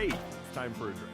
Hey, it's time for a drink.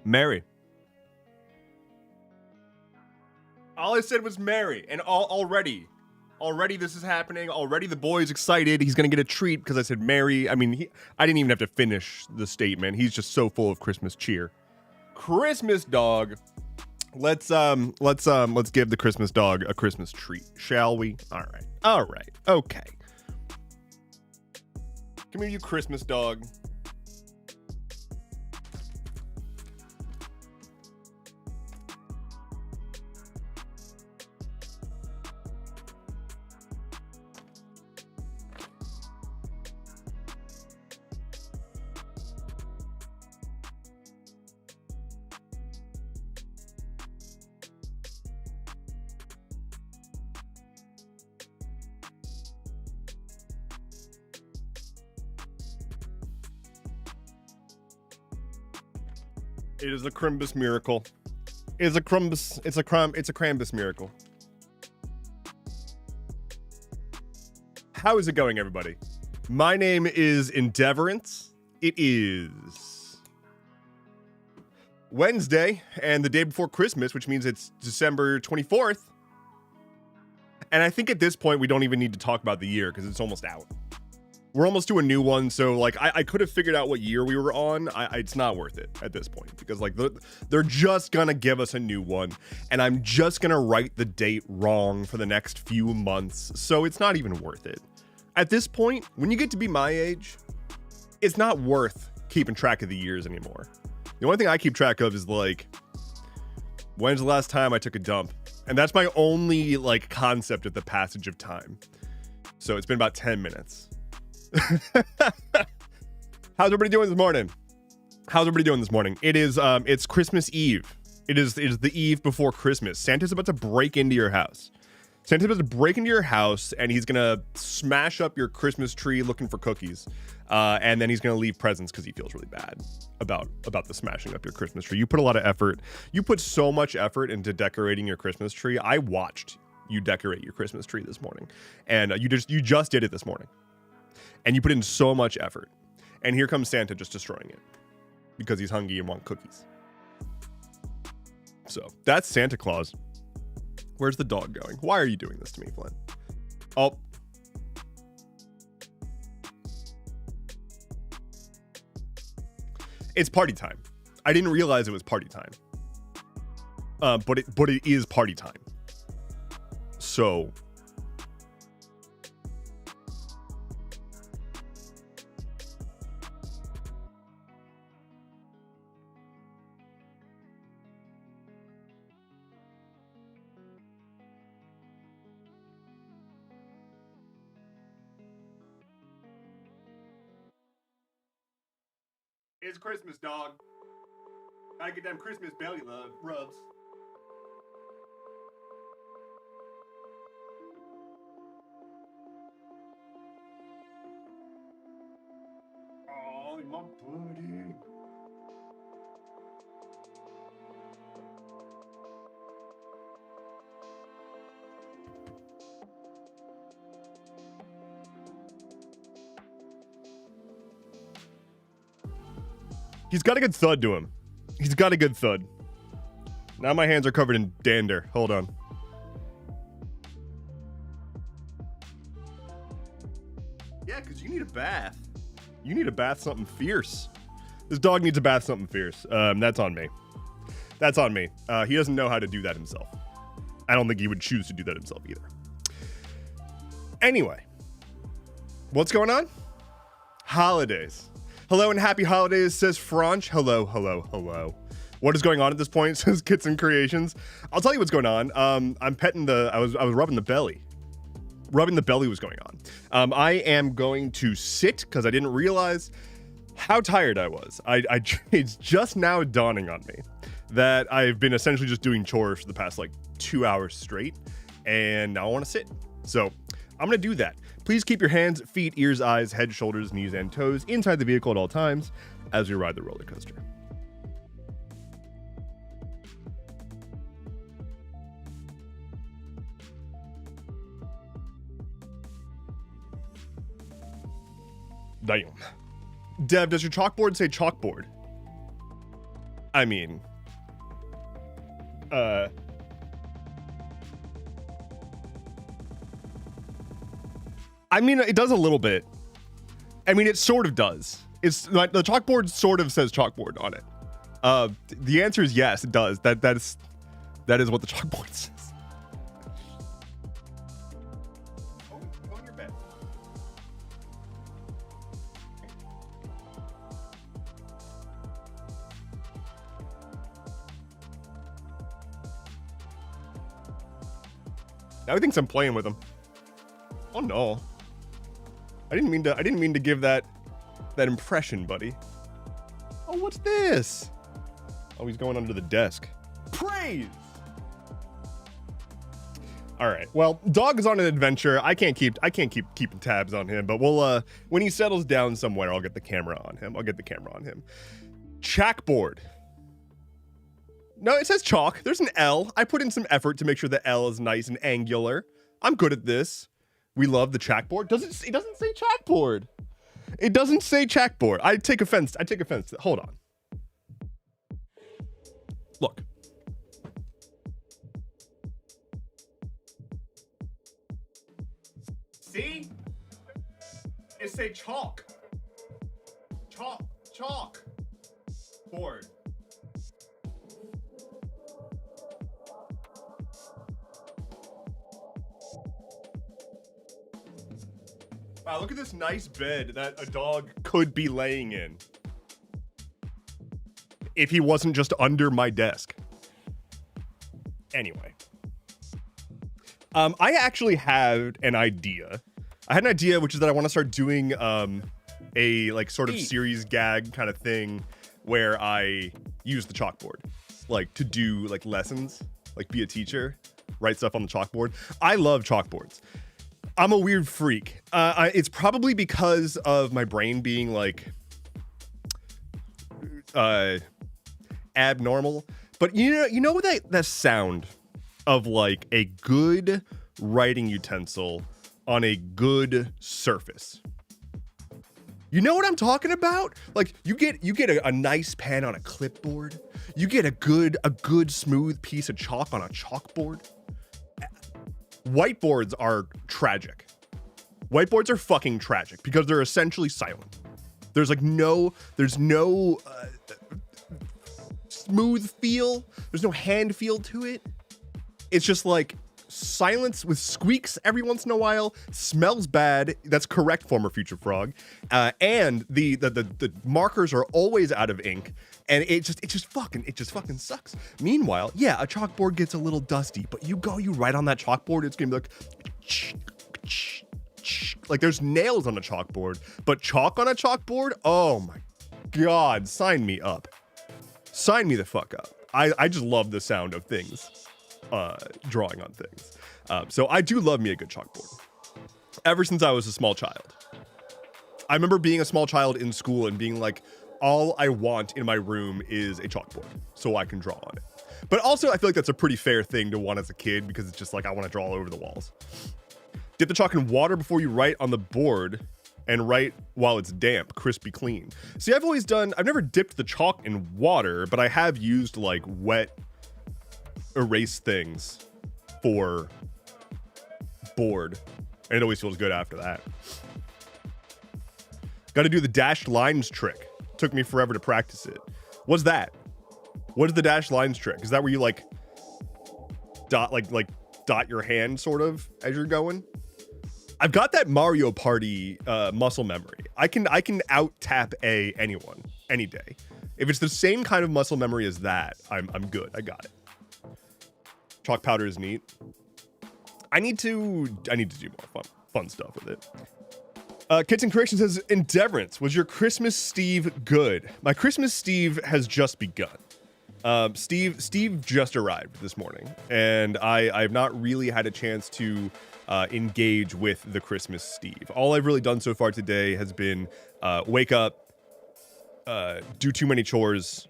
Mary. All I said was Mary, and already this is happening. Already the boy's excited. He's gonna get a treat because I said Mary. I mean, I didn't even have to finish the statement. He's just so full of Christmas cheer. Christmas dog. Let's give the Christmas dog a Christmas treat, shall we? All right, okay. Come here, you Christmas dog. It is a Crimbus miracle. It's a Crambus miracle. How is it going, everybody? My name is Endeavorance. It is Wednesday and the day before Christmas, which means it's December 24th. And I think at this point, we don't even need to talk about the year because it's almost out. We're almost to a new one, so like I could have figured out what year we were on. It's not worth it at this point because like they're just gonna give us a new one, and I'm just gonna write the date wrong for the next few months, so it's not even worth it. At this point, when you get to be my age, it's not worth keeping track of the years anymore. The only thing I keep track of is like, when's the last time I took a dump? And that's my only like concept of the passage of time. So it's been about 10 minutes. How's everybody doing this morning? It is it's Christmas Eve. It is the eve before Christmas. Santa's about to break into your house. And he's gonna smash up your Christmas tree looking for cookies. And then he's gonna leave presents because he feels really bad about the smashing up your Christmas tree. You put a lot of effort. You put so much effort into decorating your Christmas tree. I watched you decorate your Christmas tree this morning, and you just did it this morning. And you put in so much effort. And here comes Santa just destroying it. Because he's hungry and wants cookies. So, that's Santa Claus. Where's the dog going? Why are you doing this to me, Flynn? Oh. It's party time. I didn't realize it was party time. But it is party time. So... It's Christmas, dog. Gotta get them Christmas belly rubs. Oh, my buddy. He's got a good thud to him. He's got a good thud. Now my hands are covered in dander. Hold on. Yeah, because you need a bath. You need a bath something fierce. This dog needs a bath something fierce. That's on me. That's on me. He doesn't know how to do that himself. I don't think he would choose to do that himself either. Anyway. What's going on? Holidays. Hello and happy holidays, says Franch. Hello. What is going on at this point, says Kits and Creations. I'll tell you what's going on. I'm petting I was rubbing the belly. Rubbing the belly was going on. I am going to sit because I didn't realize how tired I was. It's just now dawning on me that I've been essentially just doing chores for the past like 2 hours straight, and now I want to sit. So I'm going to do that. Please keep your hands, feet, ears, eyes, head, shoulders, knees, and toes inside the vehicle at all times as we ride the roller coaster. Damn. Dev, does your chalkboard say chalkboard? I mean, it does a little bit. I mean, it sort of does. It's like the chalkboard sort of says chalkboard on it. The answer is yes, it does. That is what the chalkboard says. Go in your bed. Now he thinks I'm playing with him. Oh no. I didn't mean to give that impression, buddy. Oh, what's this? Oh, he's going under the desk. Praise! All right. Well, dog is on an adventure. I can't keep keeping tabs on him, but we'll when he settles down somewhere, I'll get the camera on him. Chalkboard. No, it says chalk. There's an L. I put in some effort to make sure the L is nice and angular. I'm good at this. We love the chalkboard. It doesn't say chalkboard. It doesn't say chalkboard. I take offense. Hold on. Look. See? It say chalk. Chalk. Board. Wow, look at this nice bed that a dog could be laying in if he wasn't just under my desk. Anyway. I actually had an idea. Which is that I want to start doing a like sort of series gag kind of thing where I use the chalkboard like to do like lessons, like be a teacher, write stuff on the chalkboard. I love chalkboards. I'm a weird freak. It's probably because of my brain being like abnormal. But you know that sound of like a good writing utensil on a good surface. You know what I'm talking about? Like you get a nice pen on a clipboard. You get a good smooth piece of chalk on a chalkboard. Whiteboards are tragic. Whiteboards are fucking tragic because they're essentially silent. There's no smooth feel. There's no hand feel to it. It's just like silence with squeaks every once in a while. Smells bad. That's correct, former Future Frog. And the markers are always out of ink. And it just fucking sucks. Meanwhile, yeah, a chalkboard gets a little dusty, but you write on that chalkboard, it's gonna be like there's nails on a chalkboard, but chalk on a chalkboard? Oh my God, sign me up. Sign me the fuck up. I just love the sound of things, drawing on things. So I do love me a good chalkboard. Ever since I was a small child. I remember being a small child in school and being like, all I want in my room is a chalkboard so I can draw on it. But also I feel like that's a pretty fair thing to want as a kid because it's just like, I want to draw all over the walls. Dip the chalk in water before you write on the board and write while it's damp, crispy clean. See, I've never dipped the chalk in water, but I have used like wet erase things for board. And it always feels good after that. Got to do the dashed lines trick. Took me forever to practice it. What's that? What is the dashed lines trick? Is that where you like dot your hand sort of as you're going? I've got that Mario Party muscle memory. I can out tap anyone any day. If it's the same kind of muscle memory as that, I'm good. I got it. Chalk powder is neat. I need to do more fun stuff with it. Kits and Correction says, Endeavorance, was your Christmas Steve good? My Christmas Steve has just begun. Steve just arrived this morning, and I've not really had a chance to engage with the Christmas Steve. All I've really done so far today has been wake up, do too many chores,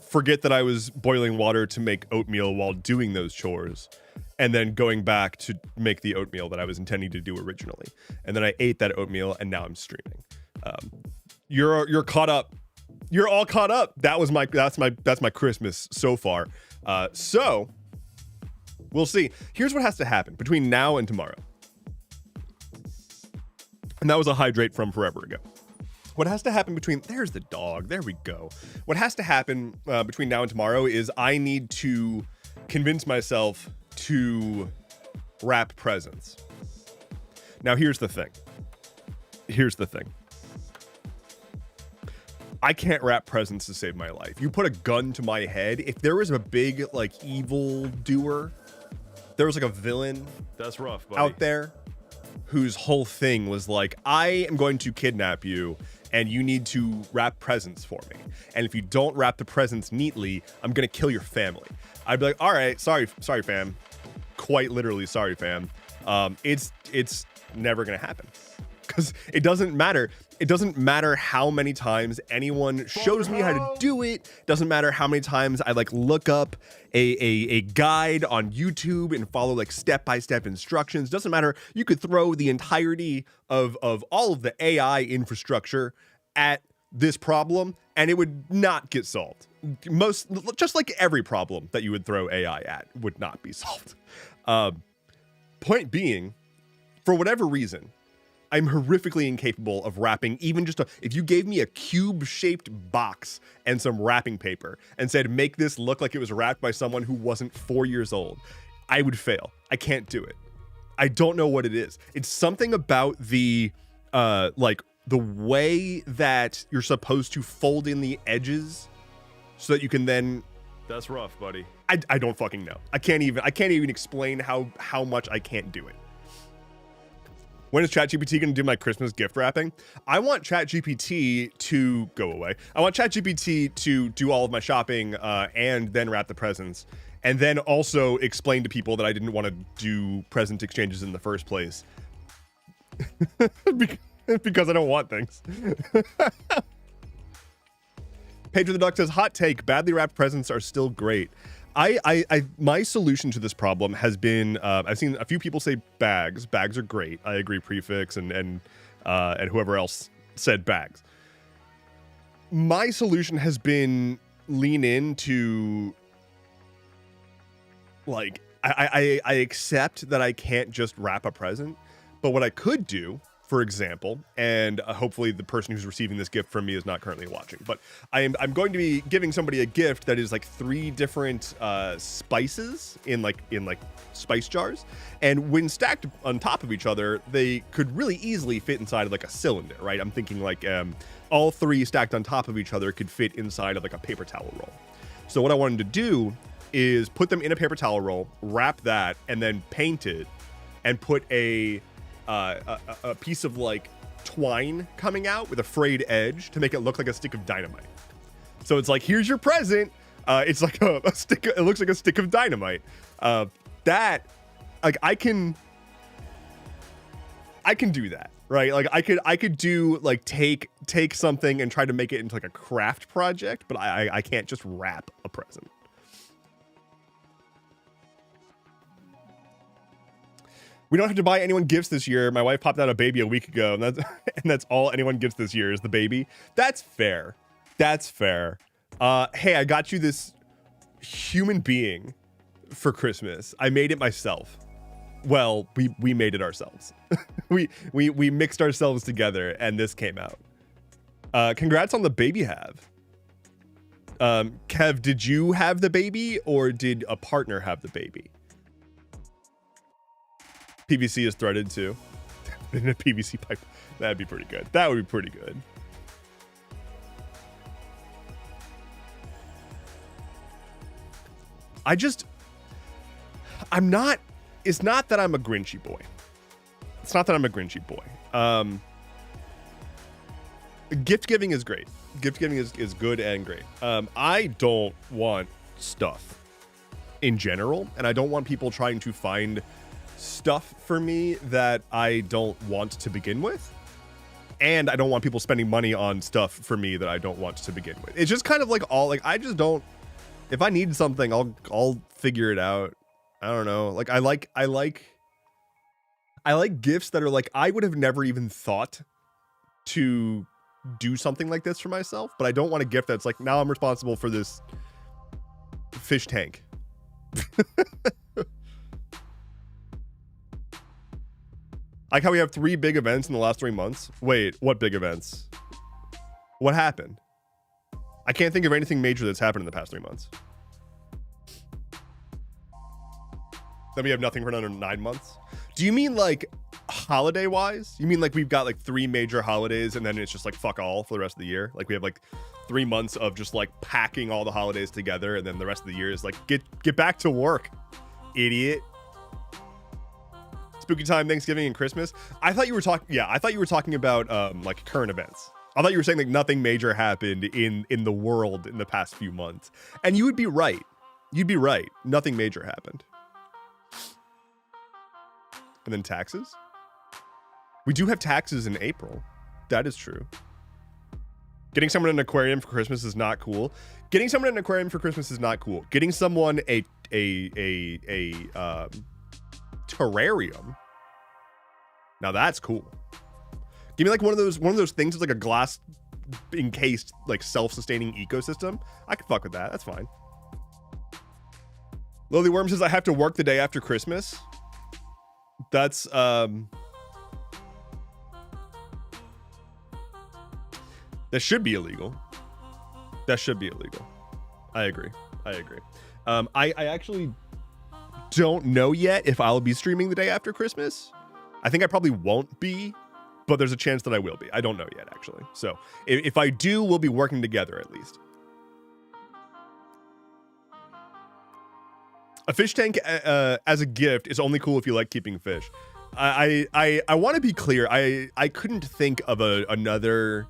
forget that I was boiling water to make oatmeal while doing those chores, and then going back to make the oatmeal that I was intending to do originally. And then I ate that oatmeal, and now I'm streaming. You're caught up. You're all caught up. That's my Christmas so far. So we'll see. Here's what has to happen between now and tomorrow. And that was a hydrate from forever ago. What has to happen between, there's the dog, there we go. What has to happen between now and tomorrow is I need to convince myself to wrap presents. Now here's the thing. I can't wrap presents to save my life. You put a gun to my head. If there was a big like evil doer, there was like a villain that's rough, buddy. out there whose whole thing was like, I am going to kidnap you and you need to wrap presents for me. And if you don't wrap the presents neatly, I'm going to kill your family. I'd be like, all right, sorry, fam. Quite literally, sorry, fam. It's never going to happen. Because it doesn't matter. It doesn't matter how many times anyone shows me how to do it. Doesn't matter how many times I like look up a guide on YouTube and follow like step-by-step instructions. Doesn't matter. You could throw the entirety of all of the AI infrastructure at this problem and it would not get solved. Just like every problem that you would throw AI at would not be solved. Point being, for whatever reason, I'm horrifically incapable of wrapping even just if you gave me a cube-shaped box and some wrapping paper and said, make this look like it was wrapped by someone who wasn't 4 years old, I would fail. I can't do it. I don't know what it is. It's something about the way that you're supposed to fold in the edges so that you can then. That's rough, buddy. I don't fucking know. I can't even explain how much I can't do it. When is ChatGPT going to do my Christmas gift wrapping? I want ChatGPT to go away. I want ChatGPT to do all of my shopping and then wrap the presents. And then also explain to people that I didn't want to do present exchanges in the first place. Because I don't want things. Pedro the Duck says, hot take, badly wrapped presents are still great. My solution to this problem has been, I've seen a few people say bags. Bags are great. I agree. Prefix and whoever else said bags. My solution has been lean into like, I accept that I can't just wrap a present, but what I could do, for example, and hopefully the person who's receiving this gift from me is not currently watching, but I'm going to be giving somebody a gift that is like 3 different spices in like spice jars, and when stacked on top of each other, they could really easily fit inside of like a cylinder, right? I'm thinking like all 3 stacked on top of each other could fit inside of like a paper towel roll. So what I wanted to do is put them in a paper towel roll, wrap that, and then paint it, and put a piece of like twine coming out with a frayed edge to make it look like a stick of dynamite. So it's like, here's your present. It's like a stick. It looks like a stick of dynamite. That, like, I can do that, right? Like I could do like take something and try to make it into like a craft project, but I can't just wrap a present. We don't have to buy anyone gifts this year. My wife popped out a baby a week ago, and that's all anyone gets this year is the baby. That's fair. That's fair. Hey, I got you this human being for Christmas. I made it myself. Well, we made it ourselves. we mixed ourselves together, and this came out. Congrats on the baby have. Kev, did you have the baby, or did a partner have the baby? PVC is threaded too. In a PVC pipe. That'd be pretty good. That would be pretty good. It's not that I'm a Grinchy boy. It's not that I'm a Grinchy boy. Gift giving is great. Gift giving is good and great. I don't want stuff in general, and I don't want people trying to find stuff for me that I don't want to begin with, and I don't want people spending money on stuff for me that I don't want to begin with. It's just kind of like all like, I just don't, if I need something, I'll figure it out. I don't know. Like I like gifts that are like, I would have never even thought to do something like this for myself, but I don't want a gift that's like, now I'm responsible for this fish tank. Like how we have 3 big events in the last 3 months. Wait, what big events? What happened? I can't think of anything major that's happened in the past 3 months. Then we have nothing for another 9 months. Do you mean like holiday wise? You mean like we've got like 3 major holidays and then it's just like fuck all for the rest of the year? Like we have like 3 months of just like packing all the holidays together, and then the rest of the year is like get back to work, idiot. Spooky time, Thanksgiving and Christmas. I thought you were talking. Yeah, I thought you were talking about like current events. I thought you were saying like nothing major happened in the world in the past few months, and you would be right. You'd be right. Nothing major happened. And then taxes. We do have taxes in April. That is true. Getting someone an aquarium for Christmas is not cool. Getting someone an aquarium for Christmas is not cool. Getting someone a terrarium. Now that's cool. Give me like one of those things that's like a glass encased like self-sustaining ecosystem. I could fuck with that. That's fine. Lily Worm says I have to work the day after Christmas. That's that should be illegal. That should be illegal. I agree. I actually don't know yet if I'll be streaming the day after Christmas. I think I probably won't be, but there's a chance that I will be. I don't know yet, actually. So if I do, we'll be working together at least. A fish tank as a gift is only cool if you like keeping fish. I want to be clear. I couldn't think of another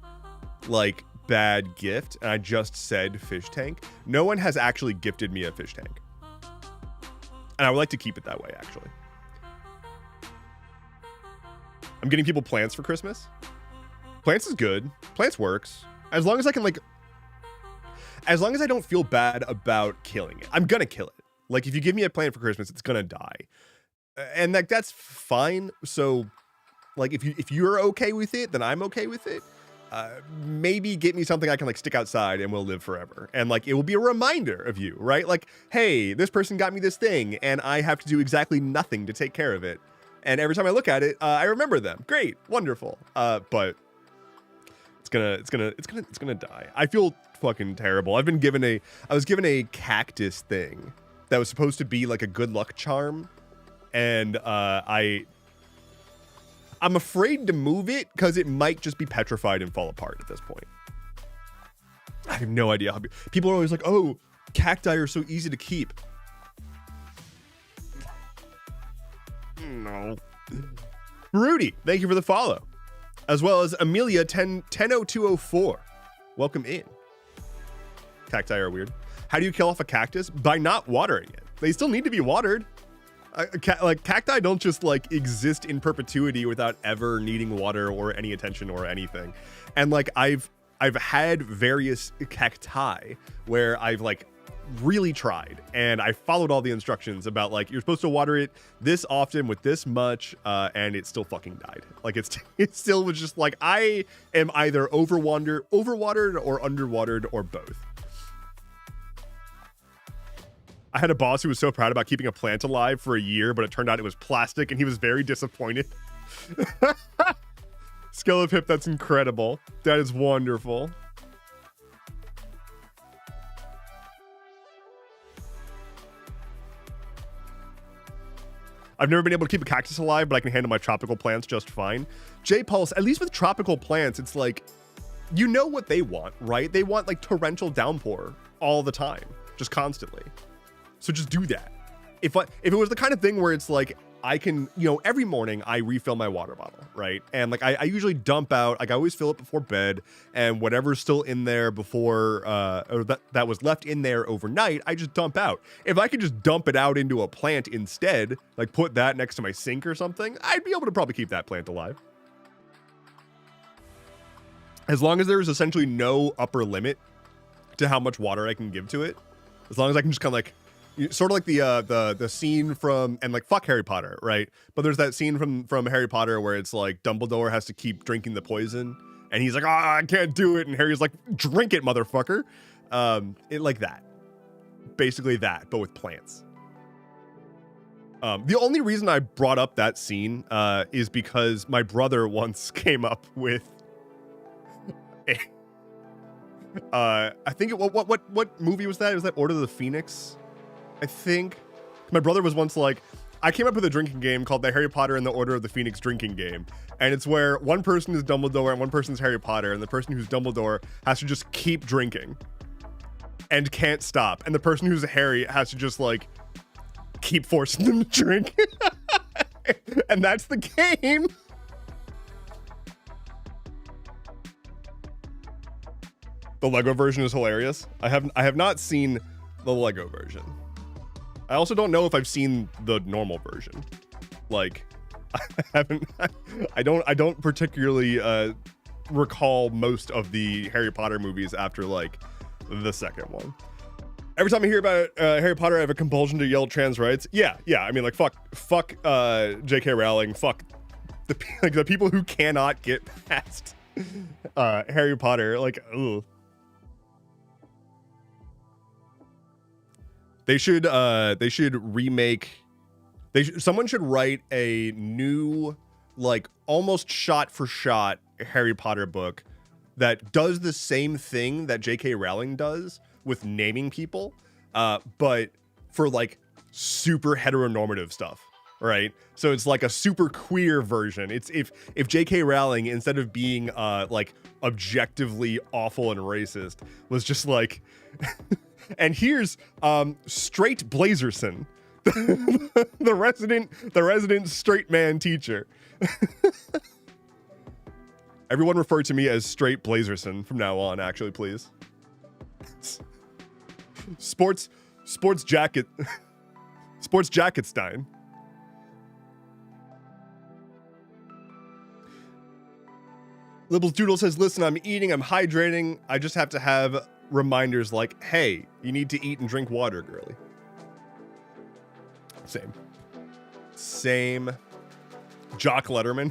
like bad gift, and I just said fish tank. No one has actually gifted me a fish tank, and I would like to keep it that way. Actually, I'm getting people plants for Christmas. Plants is good. Plants works as long as I can like. As long as I don't feel bad about killing it, I'm gonna kill it. Like if you give me a plant for Christmas, it's gonna die, and like that's fine. So, like if you're okay with it, then I'm okay with it. Maybe get me something I can like stick outside and will live forever, and like it will be a reminder of you, right? Like, hey, this person got me this thing, and I have to do exactly nothing to take care of it. And every time I look at it, I remember them. Great, wonderful. But it's gonna die. I feel fucking terrible. I was given a cactus thing that was supposed to be like a good luck charm, and I'm afraid to move it because it might just be petrified and fall apart at this point. I have no idea how people are always like, oh, cacti are so easy to keep. No. Rudy, thank you for the follow. As well as Amelia 100204. Welcome in. Cacti are weird. How do you kill off a cactus? By not watering it. They still need to be watered. Like cacti don't just like exist in perpetuity without ever needing water or any attention or anything. And like I've had various cacti where I've like really tried, and I followed all the instructions about like you're supposed to water it this often with this much, and it still fucking died. Like it still was just like I am either overwatered or underwatered or both. I had a boss who was so proud about keeping a plant alive for a year, but it turned out it was plastic, and he was very disappointed. Skill of hip, that's incredible. That is wonderful. I've never been able to keep a cactus alive, but I can handle my tropical plants just fine. J-Pulse, at least with tropical plants, it's like, you know what they want, right? They want like torrential downpour all the time, just constantly. So just do that. If it was the kind of thing where it's like, I can, you know, every morning I refill my water bottle, right? And like I usually dump out, like I always fill it before bed, and whatever's still in there before, or that was left in there overnight, I just dump out. If I could just dump it out into a plant instead, like put that next to my sink or something, I'd be able to probably keep that plant alive. As long as there is essentially no upper limit to how much water I can give to it, as long as I can just kind of like, sort of like the scene from, and like fuck Harry Potter, right? But there's that scene from Harry Potter where it's like Dumbledore has to keep drinking the poison, And he's like, I can't do it. And Harry's like, drink it, motherfucker. It like that. Basically that, but with plants. The only reason I brought up that scene is because my brother once came up with I think what movie was that? It was that Order of the Phoenix, I think. My brother was once like, I came up with a drinking game called the Harry Potter and the Order of the Phoenix drinking game. And it's where one person is Dumbledore and one person is Harry Potter, and the person who's Dumbledore has to just keep drinking and can't stop. And the person who's Harry has to just like keep forcing them to drink. And that's the game. The Lego version is hilarious. I have not seen the Lego version. I also don't know if I've seen the normal version. Like, I don't particularly recall most of the Harry Potter movies after like the second one. Every time I hear about Harry Potter, I have a compulsion to yell trans rights. Yeah. I mean, like, fuck J.K. Rowling. Fuck the people who cannot get past Harry Potter. Like, ugh. They should remake. Someone should write a new, like, almost shot for shot Harry Potter book that does the same thing that J.K. Rowling does with naming people, but for like super heteronormative stuff, right? So it's like a super queer version. It's if J.K. Rowling, instead of being like objectively awful and racist, was just like, and here's straight Blazerson, the resident straight man teacher. Everyone refer to me as straight Blazerson from now on, actually, please. Sports jacket Stein. Libbles Doodle says, listen, I'm eating, I'm hydrating. I just have to have reminders like, hey, you need to eat and drink water, girly. Same. Jock Letterman.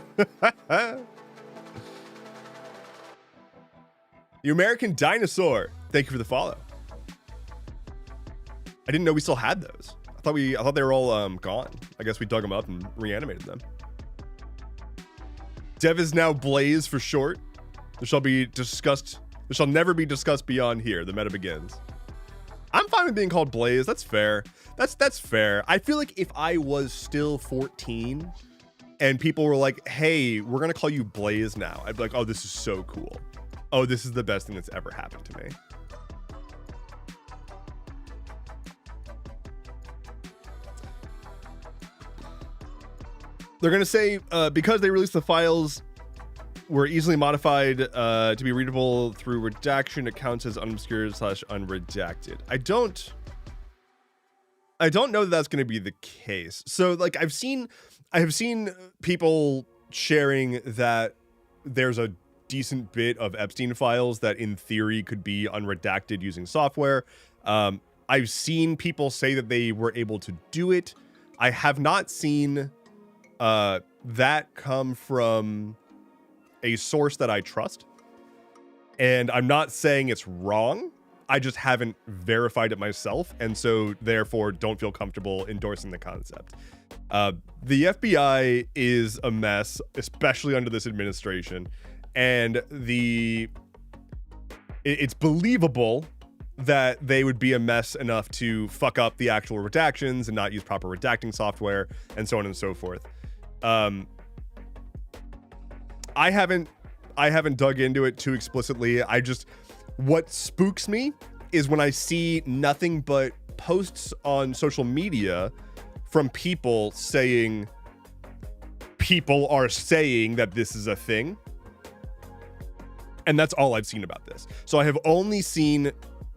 You American Dinosaur. Thank you for the follow. I didn't know we still had those. I thought they were all gone. I guess we dug them up and reanimated them. Dev is now Blaze for short. This shall never be discussed beyond here. The meta begins. I'm fine with being called Blaze. That's fair. That's fair. I feel like if I was still 14 and people were like, hey, we're gonna call you Blaze now, I'd be like, oh, this is so cool. Oh, this is the best thing that's ever happened to me. They're going to say, because they released the files were easily modified to be readable through redaction, it counts as unobscured/unredacted. I don't know that that's going to be the case. So, like, I have seen people sharing that there's a decent bit of Epstein files that in theory could be unredacted using software. I've seen people say that they were able to do it. I have not seen that come from a source that I trust. And I'm not saying it's wrong. I just haven't verified it myself, and so therefore don't feel comfortable endorsing the concept. The FBI is a mess, especially under this administration. And it's believable that they would be a mess enough to fuck up the actual redactions and not use proper redacting software and so on and so forth. I haven't dug into it too explicitly. What spooks me is when I see nothing but posts on social media from people saying are saying that this is a thing. And that's all I've seen about this. So I have only seen,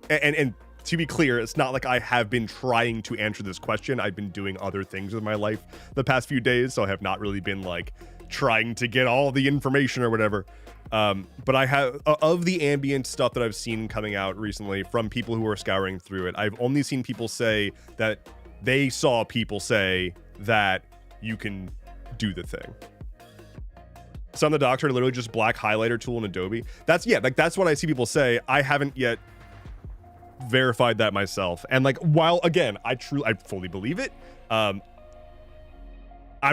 and to be clear, it's not like I have been trying to answer this question. I've been doing other things with my life the past few days, so I have not really been like trying to get all the information or whatever. But I have, of the ambient stuff that I've seen coming out recently from people who are scouring through it, I've only seen people say that they saw people say that you can do the thing. Some of the docs are literally just black highlighter tool in Adobe. That's what I see people say. I haven't yet verified that myself. And like, while again, I fully believe it. I'm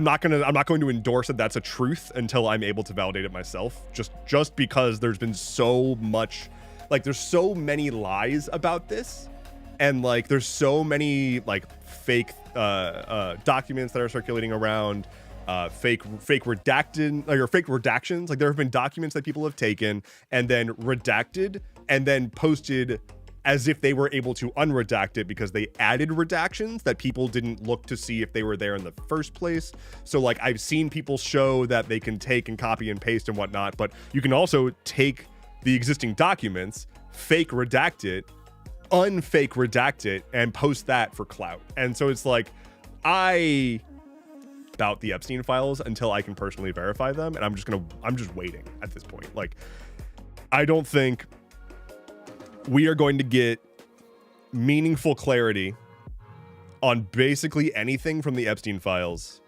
not going to endorse that that's a truth until I'm able to validate it myself. Just because there's been so much, like, there's so many lies about this, and like there's so many like fake documents that are circulating around, fake redacted, like, or fake redactions. Like, there have been documents that people have taken and then redacted and then posted as if they were able to unredact it because they added redactions that people didn't look to see if they were there in the first place. So like, I've seen people show that they can take and copy and paste and whatnot, but you can also take the existing documents, fake redact it, unfake redact it, and post that for clout. And so it's like, I doubt the Epstein files until I can personally verify them, and I'm just waiting at this point. Like, I don't think we are going to get meaningful clarity on basically anything from the Epstein files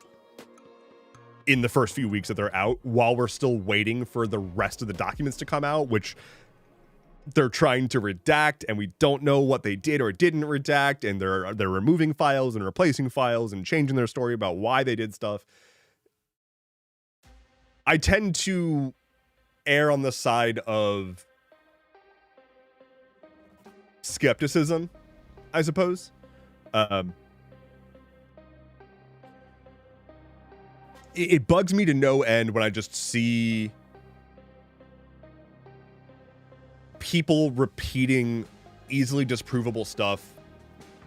in the first few weeks that they're out, while we're still waiting for the rest of the documents to come out, which they're trying to redact, and we don't know what they did or didn't redact, and they're removing files and replacing files and changing their story about why they did stuff. I tend to err on the side of skepticism, I suppose. It bugs me to no end when I just see people repeating easily disprovable stuff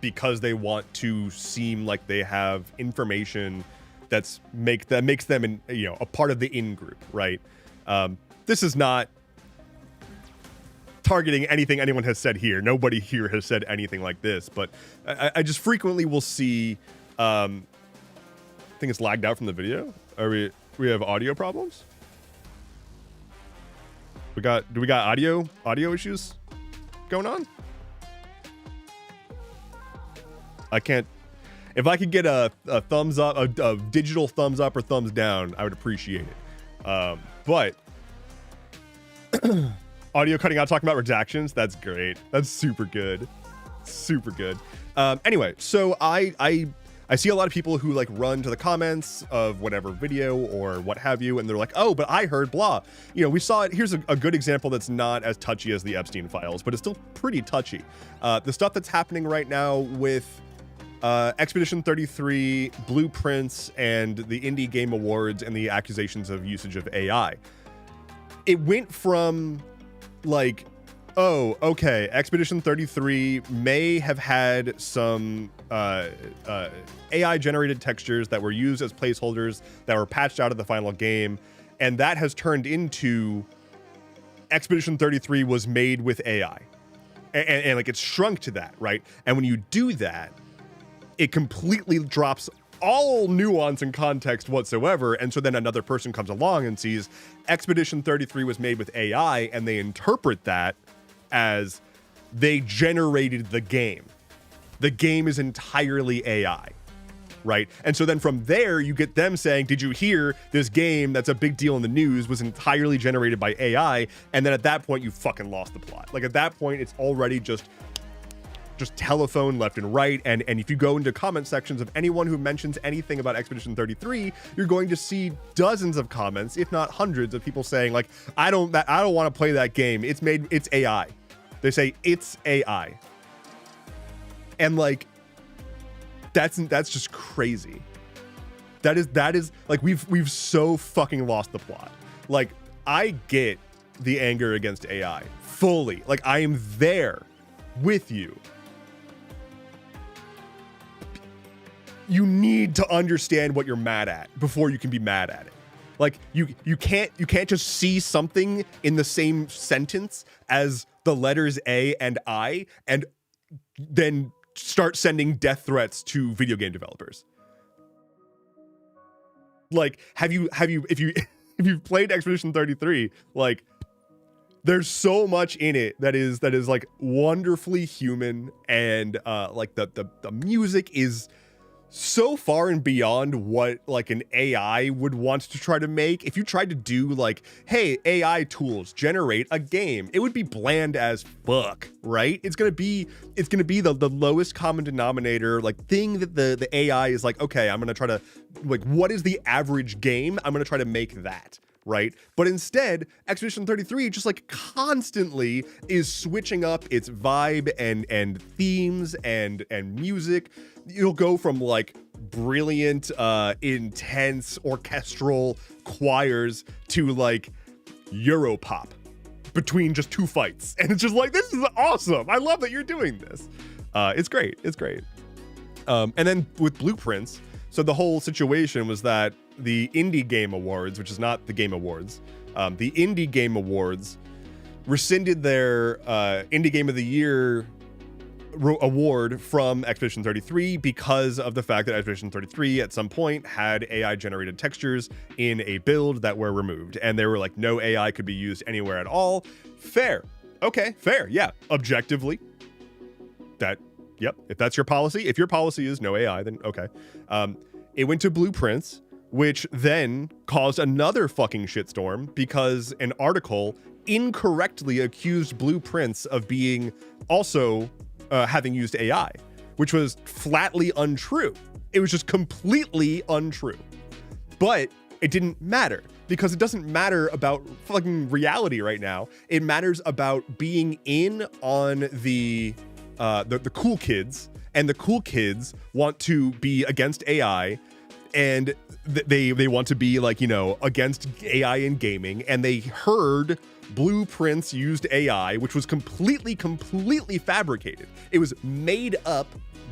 because they want to seem like they have information that makes them a part of the in-group, right? This is not targeting anything anyone has said here. Nobody here has said anything like this, but I just frequently will see, I think it's lagged out from the video. We have audio problems? Do we got audio issues going on? I can't, if I could get a thumbs up, a digital thumbs up or thumbs down, I would appreciate it. But audio cutting out, talking about redactions, that's great. That's super good. Super good. Anyway, so I see a lot of people who like run to the comments of whatever video or what have you, and they're like, oh, but I heard blah. You know, we saw it. Here's a good example that's not as touchy as the Epstein files, but it's still pretty touchy. The stuff that's happening right now with Expedition 33, blueprints, and the Indie Game Awards, and the accusations of usage of AI. It went from like, oh, okay, Expedition 33 may have had some AI generated textures that were used as placeholders that were patched out of the final game, and that has turned into Expedition 33 was made with AI, and like it's shrunk to that, right? And when you do that, it completely drops all nuance and context whatsoever. And so then another person comes along and sees Expedition 33 was made with AI, and they interpret that as they generated the game. The game is entirely AI, right? And so then from there, you get them saying, did you hear this game that's a big deal in the news was entirely generated by AI? And then at that point, you fucking lost the plot. Like, at that point, it's already just telephone left and right. And if you go into comment sections of anyone who mentions anything about Expedition 33, you're going to see dozens of comments, if not hundreds, of people saying like, I don't want to play that game. It's AI. They say it's AI. And like, that's just crazy. That is like, we've so fucking lost the plot. Like, I get the anger against AI fully. Like, I am there with you. You need to understand what you're mad at before you can be mad at it. Like, you can't just see something in the same sentence as the letters A and I and then start sending death threats to video game developers. Like, if you've played Expedition 33, like, there's so much in it that is like wonderfully human, and like the music is so far and beyond what like an AI would want to try to make. If you tried to do like, hey, AI tools generate a game, it would be bland as fuck, right? It's gonna be the lowest common denominator, like thing that the AI is like, okay, I'm gonna try to like, what is the average game? I'm gonna try to make that. Right? But instead, Expedition 33 just like constantly is switching up its vibe and themes and music. You'll go from like brilliant, intense orchestral choirs to like Europop between just two fights. And it's just like, this is awesome. I love that you're doing this. It's great. It's great. And then with Blueprints, so the whole situation was that the Indie Game Awards, which is not the Game Awards, the Indie Game Awards rescinded their Indie Game of the Year award from Expedition 33 because of the fact that Expedition 33 at some point had AI generated textures in a build that were removed. And they were like, no AI could be used anywhere at all. Fair. Okay, fair. Yeah, objectively. Yep, if that's your policy, if your policy is no AI, then okay. It went to Blueprints, which then caused another fucking shitstorm because an article incorrectly accused Blueprints of being also having used AI, which was flatly untrue. It was just completely untrue. But it didn't matter because it doesn't matter about fucking reality right now. It matters about being in on the cool kids, and the cool kids want to be against AI, and they want to be like, you know, against AI in gaming, and they heard Blueprints used AI, which was completely fabricated. It was made up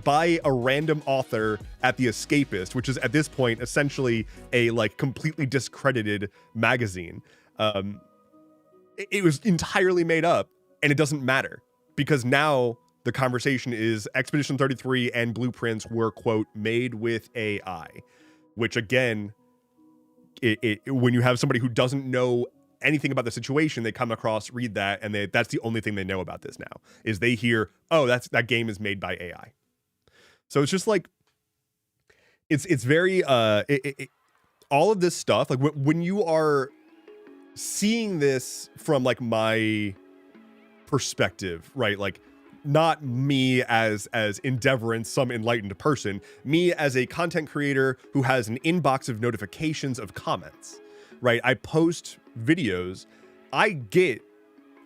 by a random author at The Escapist, which is at this point essentially a like completely discredited magazine. It was entirely made up, and it doesn't matter because now the conversation is Expedition 33 and Blueprints were, quote, made with AI, which again, when you have somebody who doesn't know anything about the situation, they come across, read that, and that's the only thing they know about this now, is they hear, oh, that game is made by AI. So it's just like, it's very, all of this stuff, like when you are seeing this from like my perspective, right? Like, not me as Endeavorant, some enlightened person, me as a content creator who has an inbox of notifications of comments, right? I post videos, I get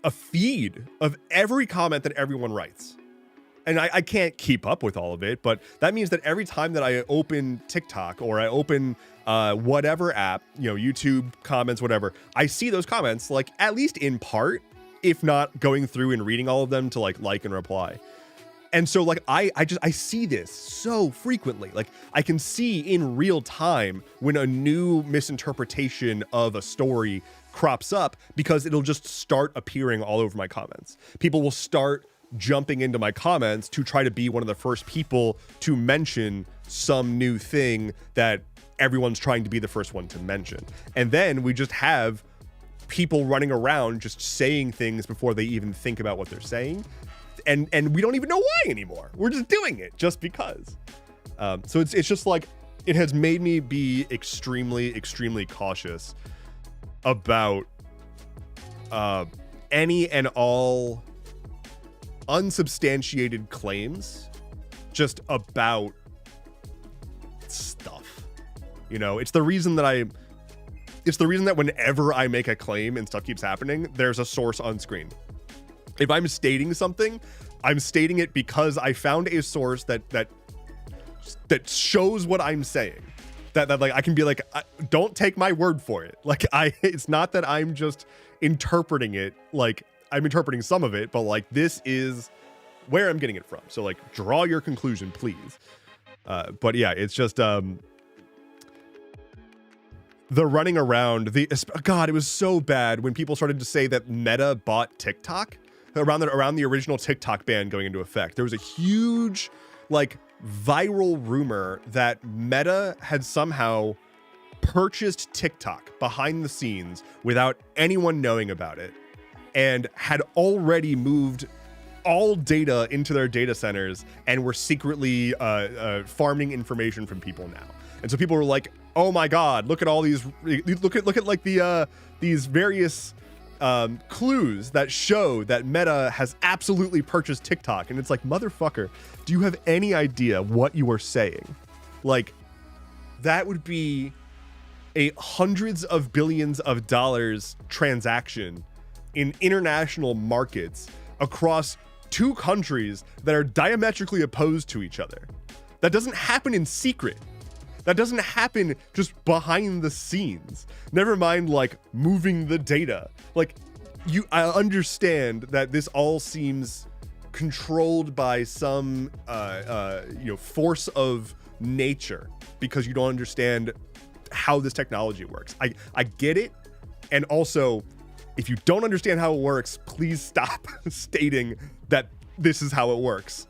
a feed of every comment that everyone writes. And I can't keep up with all of it, but that means that every time that I open TikTok or I open whatever app, you know, YouTube comments, whatever, I see those comments like at least in part, if not going through and reading all of them to like and reply. And so like I see this so frequently. Like I can see in real time when a new misinterpretation of a story crops up because it'll just start appearing all over my comments. People will start jumping into my comments to try to be one of the first people to mention some new thing that everyone's trying to be the first one to mention. And then we just have people running around just saying things before they even think about what they're saying, and we don't even know why anymore. We're just doing it just because. So it's just like, it has made me be extremely cautious about any and all unsubstantiated claims just about stuff. You know, it's the reason that whenever I make a claim and stuff keeps happening, there's a source on screen. If I'm stating something, I'm stating it because I found a source that shows what I'm saying. That like I can be like, don't take my word for it. Like it's not that I'm just interpreting it. Like I'm interpreting some of it, but like this is where I'm getting it from. So like draw your conclusion, please. But yeah, it's just the running around, God, it was so bad when people started to say that Meta bought TikTok around the original TikTok ban going into effect. There was a huge, like, viral rumor that Meta had somehow purchased TikTok behind the scenes without anyone knowing about it, and had already moved all data into their data centers and were secretly farming information from people now. And so people were like, oh my God, look at all these, look at like these various clues that show that Meta has absolutely purchased TikTok. And it's like, motherfucker, do you have any idea what you are saying? Like, that would be a hundreds of billions of dollars transaction in international markets across two countries that are diametrically opposed to each other. That doesn't happen in secret. That doesn't happen just behind the scenes. Never mind like moving the data. Like, I understand that this all seems controlled by some force of nature because you don't understand how this technology works. I get it. And also, if you don't understand how it works, please stop stating that this is how it works.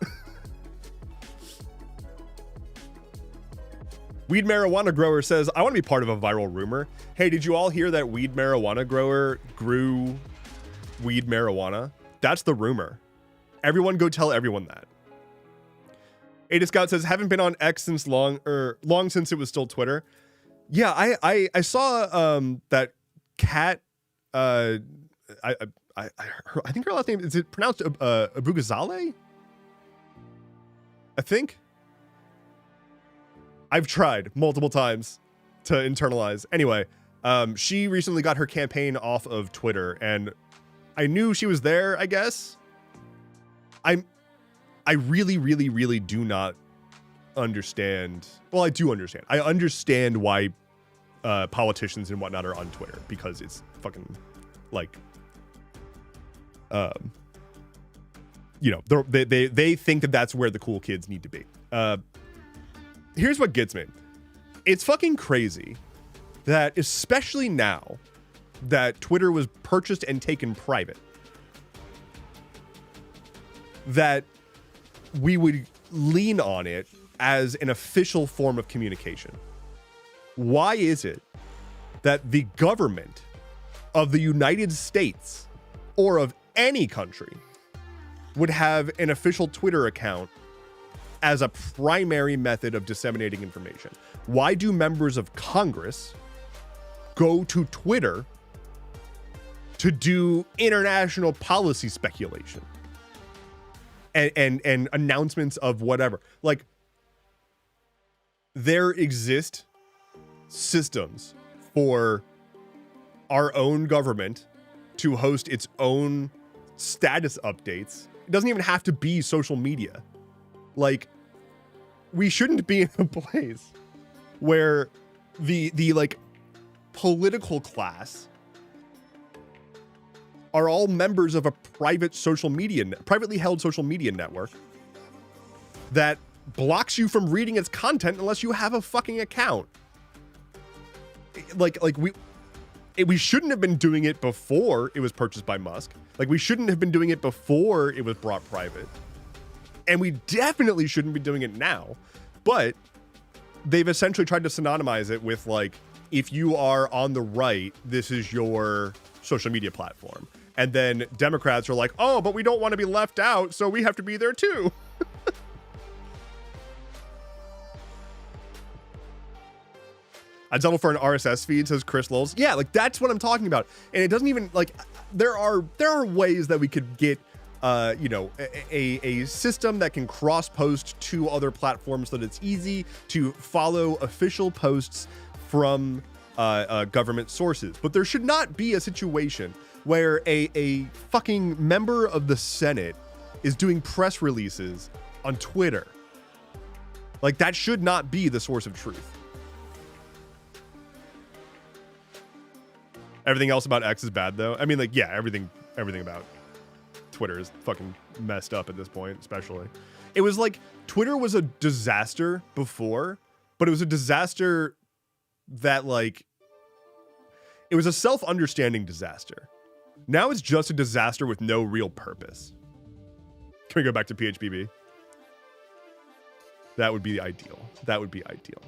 Weed marijuana grower says, I want to be part of a viral rumor. Hey, did you all hear that weed marijuana grower grew weed marijuana? That's the rumor. Everyone go tell everyone that. Ada Scout says, haven't been on X since long since it was still Twitter. Yeah, I saw that cat. I think her last name is it pronounced Abugazale? I think. I've tried multiple times to internalize. Anyway, she recently got her campaign off of Twitter, and I knew she was there, I guess. I really, really, really do not understand. Well, I do understand. I understand why politicians and whatnot are on Twitter, because it's fucking like, they think that that's where the cool kids need to be. Here's what gets me. It's fucking crazy that, especially now that Twitter was purchased and taken private, that we would lean on it as an official form of communication. Why is it that the government of the United States or of any country would have an official Twitter account as a primary method of disseminating information? Why do members of Congress go to Twitter to do international policy speculation and announcements of whatever? Like, there exist systems for our own government to host its own status updates. It doesn't even have to be social media. Like, we shouldn't be in a place where the like political class are all members of a privately held social media network that blocks you from reading its content unless you have a fucking account. Like we shouldn't have been doing it before it was purchased by Musk. Like, we shouldn't have been doing it before it was brought private. And we definitely shouldn't be doing it now. But they've essentially tried to synonymize it with, like, if you are on the right, this is your social media platform. And then Democrats are like, oh, but we don't want to be left out, so we have to be there too. I'd settle for an RSS feed, says Chris Lowles. Yeah, like, that's what I'm talking about. And it doesn't even, like, there are ways that we could get a system that can cross post to other platforms so that it's easy to follow official posts from government sources. But there should not be a situation where a fucking member of the Senate is doing press releases on Twitter. Like, that should not be the source of truth. Everything else about X is bad, though. I mean, like, yeah, everything about Twitter is fucking messed up at this point, especially. It was like, Twitter was a disaster before, but it was a disaster that, like, it was a self-understanding disaster. Now it's just a disaster with no real purpose. Can we go back to PHBB? That would be ideal. That would be ideal.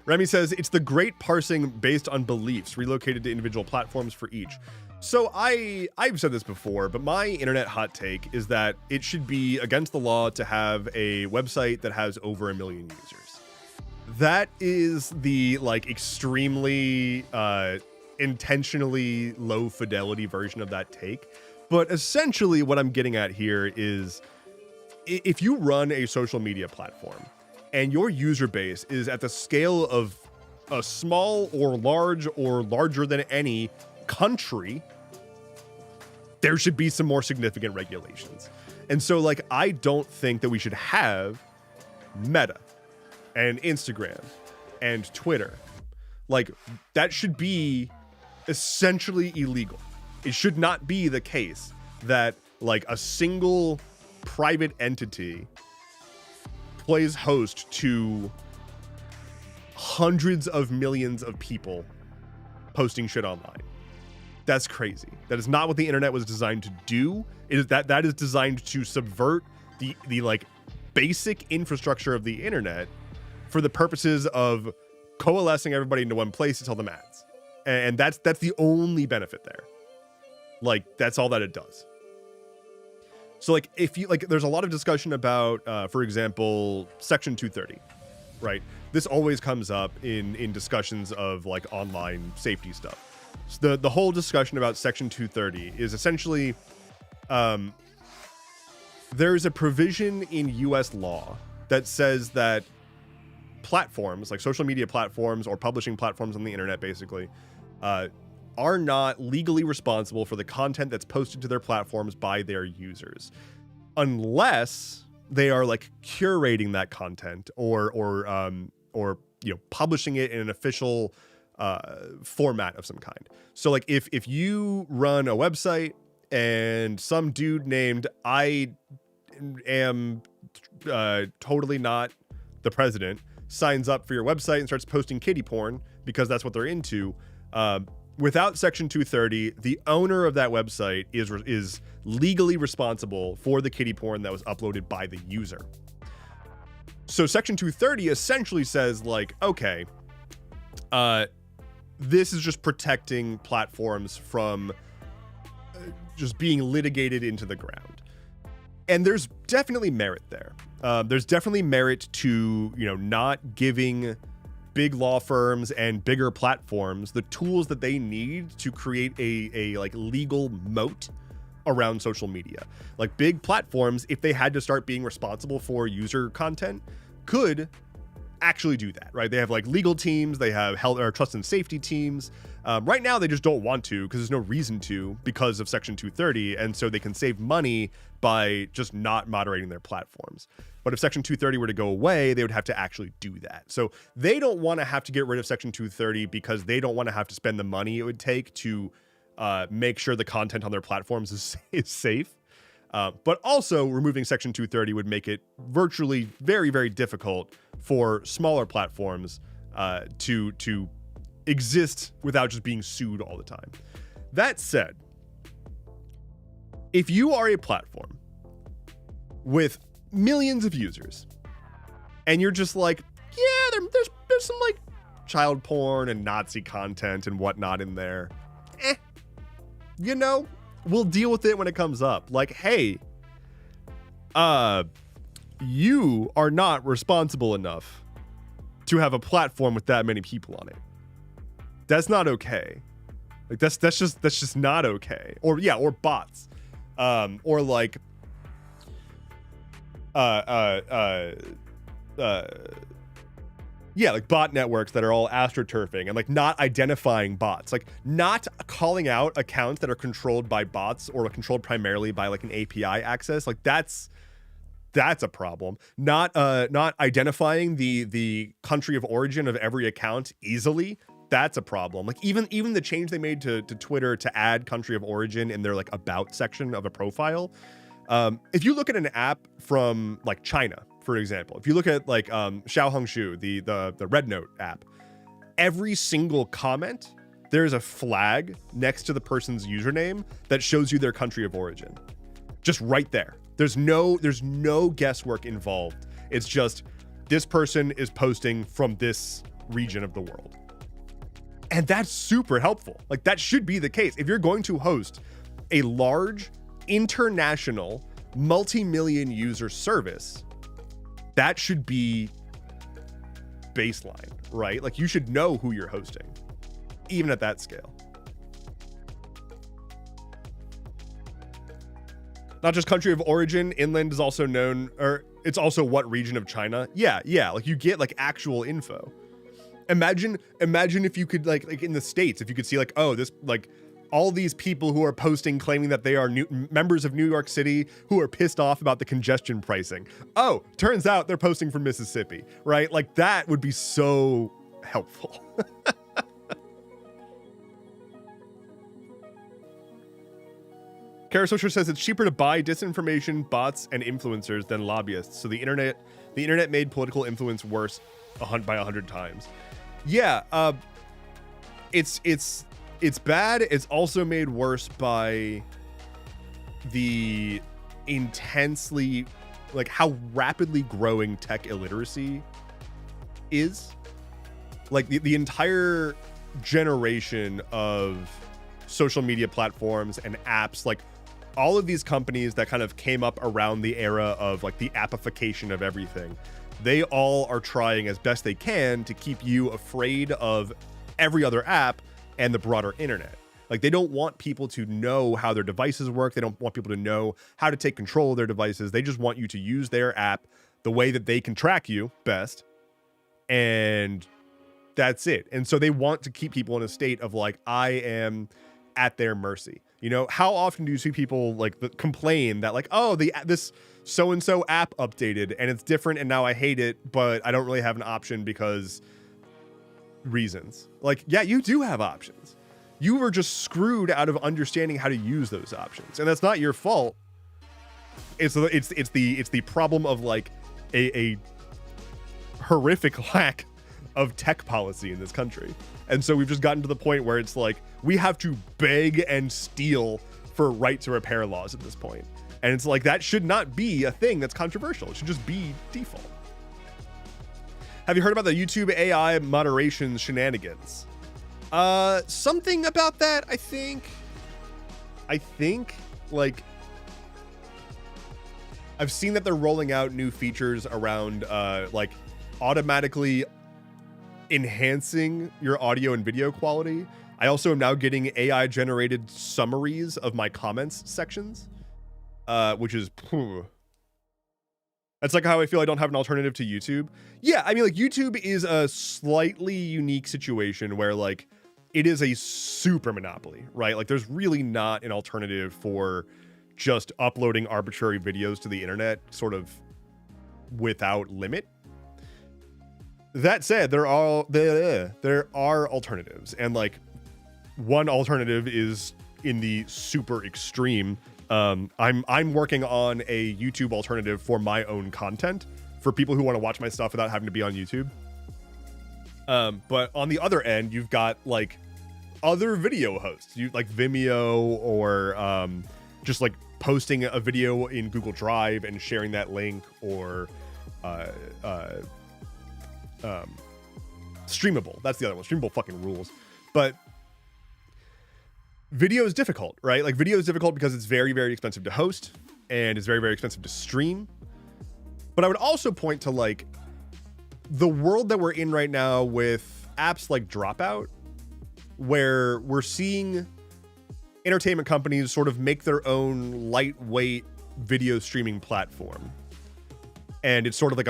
Remy says, it's the great parsing based on beliefs relocated to individual platforms for each. So I've said this before, but my internet hot take is that it should be against the law to have a website that has over 1 million users. That is the like extremely intentionally low fidelity version of that take. But essentially what I'm getting at here is if you run a social media platform and your user base is at the scale of a small or larger than any country, there should be some more significant regulations. And so like, I don't think that we should have Meta and Instagram and Twitter. Like, that should be essentially illegal. It should not be the case that like a single private entity plays host to hundreds of millions of people posting shit online. That's crazy. That is not what the internet was designed to do. It is that is designed to subvert the like basic infrastructure of the internet for the purposes of coalescing everybody into one place to tell them ads. And that's the only benefit there. Like, that's all that it does. So like, if you like, there's a lot of discussion about, for example, Section 230, right? This always comes up in discussions of like online safety stuff. So the whole discussion about Section 230 is essentially, there's a provision in US law that says that platforms, like social media platforms or publishing platforms on the internet, basically, are not legally responsible for the content that's posted to their platforms by their users, unless they are like curating that content or you know, publishing it in an official format of some kind. So like, if you run a website and some dude named I am totally not the president signs up for your website and starts posting kiddie porn because that's what they're into, without Section 230, the owner of that website is legally responsible for the kiddie porn that was uploaded by the user. So Section 230 essentially says like, okay, this is just protecting platforms from just being litigated into the ground. And there's definitely merit there. There's definitely merit to, you know, not giving big law firms and bigger platforms the tools that they need to create a like legal moat around social media. Like, big platforms, if they had to start being responsible for user content, could actually do that, right? They have like legal teams, they have health or trust and safety teams. Right now they just don't want to because there's no reason to because of Section 230, and so they can save money by just not moderating their platforms. But if Section 230 were to go away, they would have to actually do that. So they don't want to have to get rid of Section 230 because they don't want to have to spend the money it would take to make sure the content on their platforms is safe. But also removing Section 230 would make it virtually very, very difficult for smaller platforms to exist without just being sued all the time. That said, if you are a platform with millions of users and you're just like, yeah, there's some like child porn and Nazi content and whatnot in there, you know, we'll deal with it when it comes up. Like, hey, you are not responsible enough to have a platform with that many people on it. That's not okay. Like, that's just not okay. Or yeah, or bots, or like, yeah, like bot networks that are all astroturfing and like not identifying bots, like not calling out accounts that are controlled by bots or controlled primarily by like an API access. Like that's a problem. Not identifying the country of origin of every account easily. That's a problem. Like even the change they made to Twitter to add country of origin in their like about section of a profile. If you look at an app from like China, for example, if you look at like Xiaohongshu, the Red Note app, every single comment, there's a flag next to the person's username that shows you their country of origin. Just right there. There's no guesswork involved. It's just this person is posting from this region of the world. And that's super helpful. Like, that should be the case. If you're going to host a large international multi-million user service, that should be baseline, right? Like, you should know who you're hosting, even at that scale. Not just country of origin, inland is also known, or it's also what region of China. Yeah, like you get like actual info. Imagine if you could like in the States, if you could see like, oh, this like all these people who are posting claiming that they are members of New York City who are pissed off about the congestion pricing. Oh, turns out they're posting from Mississippi, right? Like, that would be so helpful. Carousel says it's cheaper to buy disinformation, bots, and influencers than lobbyists. So the internet made political influence worse by 100 times. Yeah, it's bad. It's also made worse by the intensely, like, how rapidly growing tech illiteracy is. Like, the entire generation of social media platforms and apps, like all of these companies that kind of came up around the era of like the appification of everything, they all are trying as best they can to keep you afraid of every other app and the broader internet. Like, they don't want people to know how their devices work. They don't want people to know how to take control of their devices. They just want you to use their app the way that they can track you best. And that's it. And so they want to keep people in a state of like, I am at their mercy. You know, how often do you see people like complain that like, oh, this so-and-so app updated and it's different and now I hate it, but I don't really have an option because reasons. Like, yeah, you do have options. You were just screwed out of understanding how to use those options. And that's not your fault. It's the problem of like a horrific lack of tech policy in this country. And so we've just gotten to the point where it's like, we have to beg and steal for right to repair laws at this point. And it's like, that should not be a thing that's controversial. It should just be default. Have you heard about the YouTube AI moderation shenanigans? Something about that, I think like I've seen that they're rolling out new features around like automatically enhancing your audio and video quality. I also am now getting AI generated summaries of my comments sections, which is that's like how I feel I don't have an alternative to YouTube. Yeah, I mean, like, YouTube is a slightly unique situation where like it is a super monopoly, right? Like, there's really not an alternative for just uploading arbitrary videos to the internet sort of without limit. That said, there are alternatives, and like one alternative is in the super extreme. I'm working on a YouTube alternative for my own content for people who want to watch my stuff without having to be on YouTube. But on the other end, you've got like other video hosts, you like Vimeo, or just like posting a video in Google Drive and sharing that link, or Streamable. That's the other one. Streamable fucking rules. But video is difficult, right? Like, video is difficult because it's very, very expensive to host and it's very, very expensive to stream. But I would also point to like the world that we're in right now with apps like Dropout, where we're seeing entertainment companies sort of make their own lightweight video streaming platform. And it's sort of like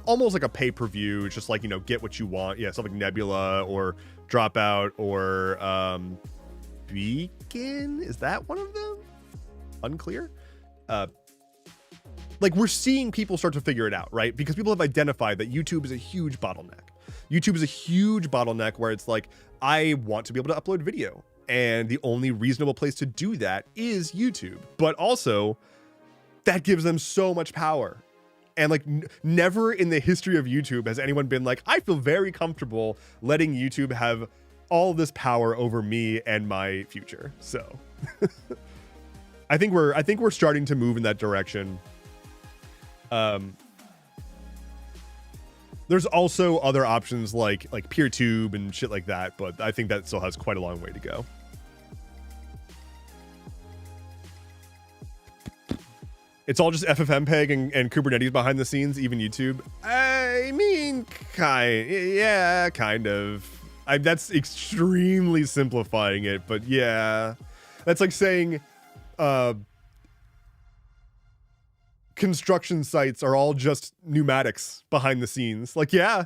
almost like a pay-per-view. It's just like, you know, get what you want. Yeah, stuff like Nebula or Dropout or Beacon. Is that one of them? Unclear. Like, we're seeing people start to figure it out, right? Because people have identified that YouTube is a huge bottleneck. YouTube is a huge bottleneck where it's like, I want to be able to upload video, and the only reasonable place to do that is YouTube. But also, that gives them so much power. And like, never in the history of YouTube has anyone been like, I feel very comfortable letting YouTube have all this power over me and my future. So I think we're starting to move in that direction. There's also other options like PeerTube and shit like that, but I think that still has quite a long way to go. It's all just FFmpeg and Kubernetes behind the scenes, even YouTube. I mean, kind of. That's extremely simplifying it, but yeah. That's like saying construction sites are all just pneumatics behind the scenes. Like, yeah.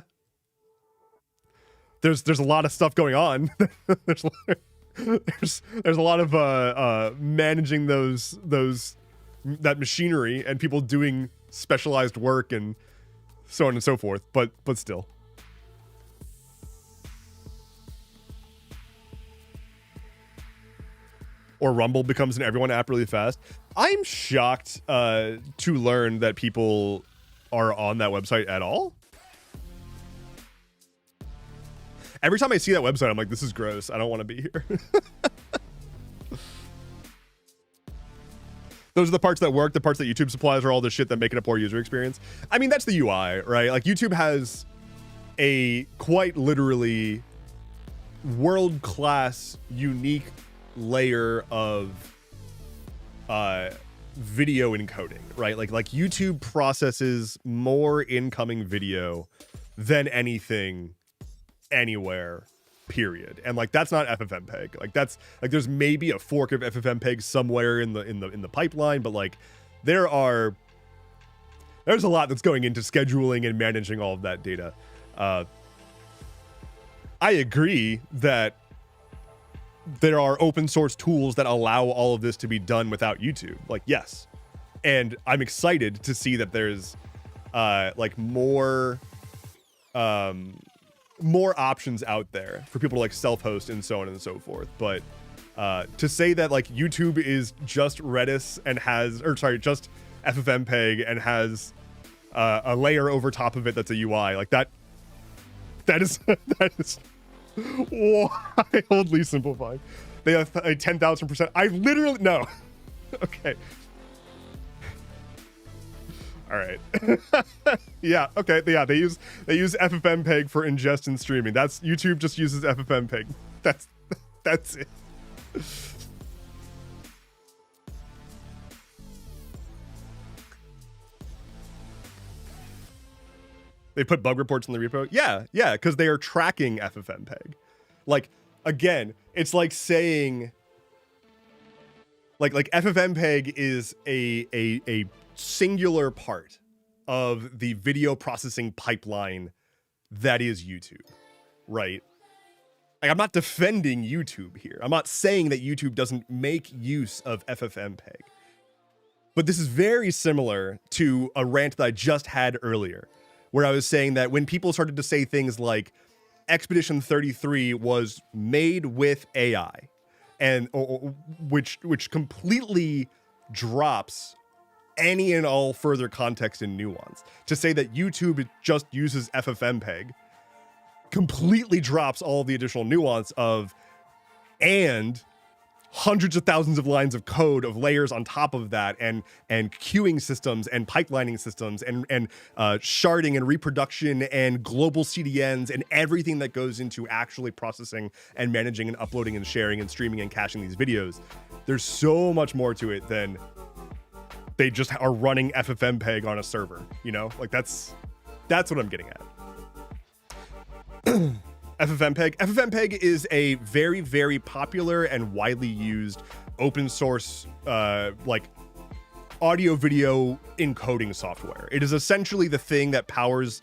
There's a lot of stuff going on. there's a lot of managing that machinery and people doing specialized work and so on and so forth, but still. Or Rumble becomes an everyone app really fast. I'm shocked to learn that people are on that website at all. Every time I see that website, I'm like, this is gross. I don't want to be here. Those are the parts that work. The parts that YouTube supplies are all the shit that make it a poor user experience. I mean, that's the UI, right? Like, YouTube has a quite literally world-class, unique layer of video encoding, right? Like YouTube processes more incoming video than anything anywhere, period. And like, that's not FFmpeg. Like, that's like, there's maybe a fork of FFmpeg somewhere in the pipeline, but like there's a lot that's going into scheduling and managing all of that data. I agree that there are open source tools that allow all of this to be done without YouTube. Like, yes. And I'm excited to see that there's like more options out there for people to like self-host and so on and so forth. But to say that like YouTube is just Redis and just FFmpeg and has a layer over top of it that's a UI, like that is wildly simplified. They have a 10,000%. I literally no. Okay. All right. Yeah. Okay. Yeah. They use FFmpeg for ingest and streaming. That's YouTube just uses FFmpeg. That's it. They put bug reports in the repo. Yeah, because they are tracking FFmpeg. Like, again, it's like saying like FFmpeg is a singular part of the video processing pipeline that is YouTube, right? Like, I'm not defending YouTube here. I'm not saying that YouTube doesn't make use of FFmpeg. But this is very similar to a rant that I just had earlier, where I was saying that when people started to say things like Expedition 33 was made with AI, and which completely drops any and all further context and nuance. To say that YouTube just uses FFmpeg completely drops all the additional nuance of and hundreds of thousands of lines of code of layers on top of that, and queuing systems and pipelining systems and sharding and reproduction and global CDNs and everything that goes into actually processing and managing and uploading and sharing and streaming and caching these videos. There's so much more to it than they just are running FFmpeg on a server, you know? Like, that's what I'm getting at. FFmpeg is a very, very popular and widely used open source like audio video encoding software. It is essentially the thing that powers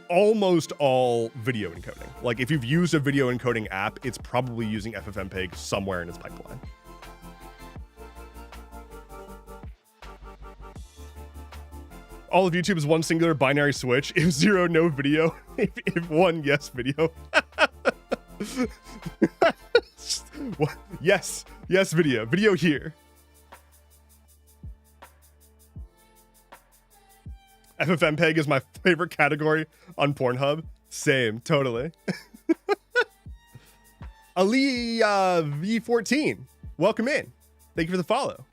almost all video encoding. Like, if you've used a video encoding app, it's probably using FFmpeg somewhere in its pipeline. All of YouTube is one singular binary switch. If 0, no video. If 1, yes, video. Yes, video. Video here. FFmpeg is my favorite category on Pornhub. Same, totally. Ali V14, welcome in. Thank you for the follow.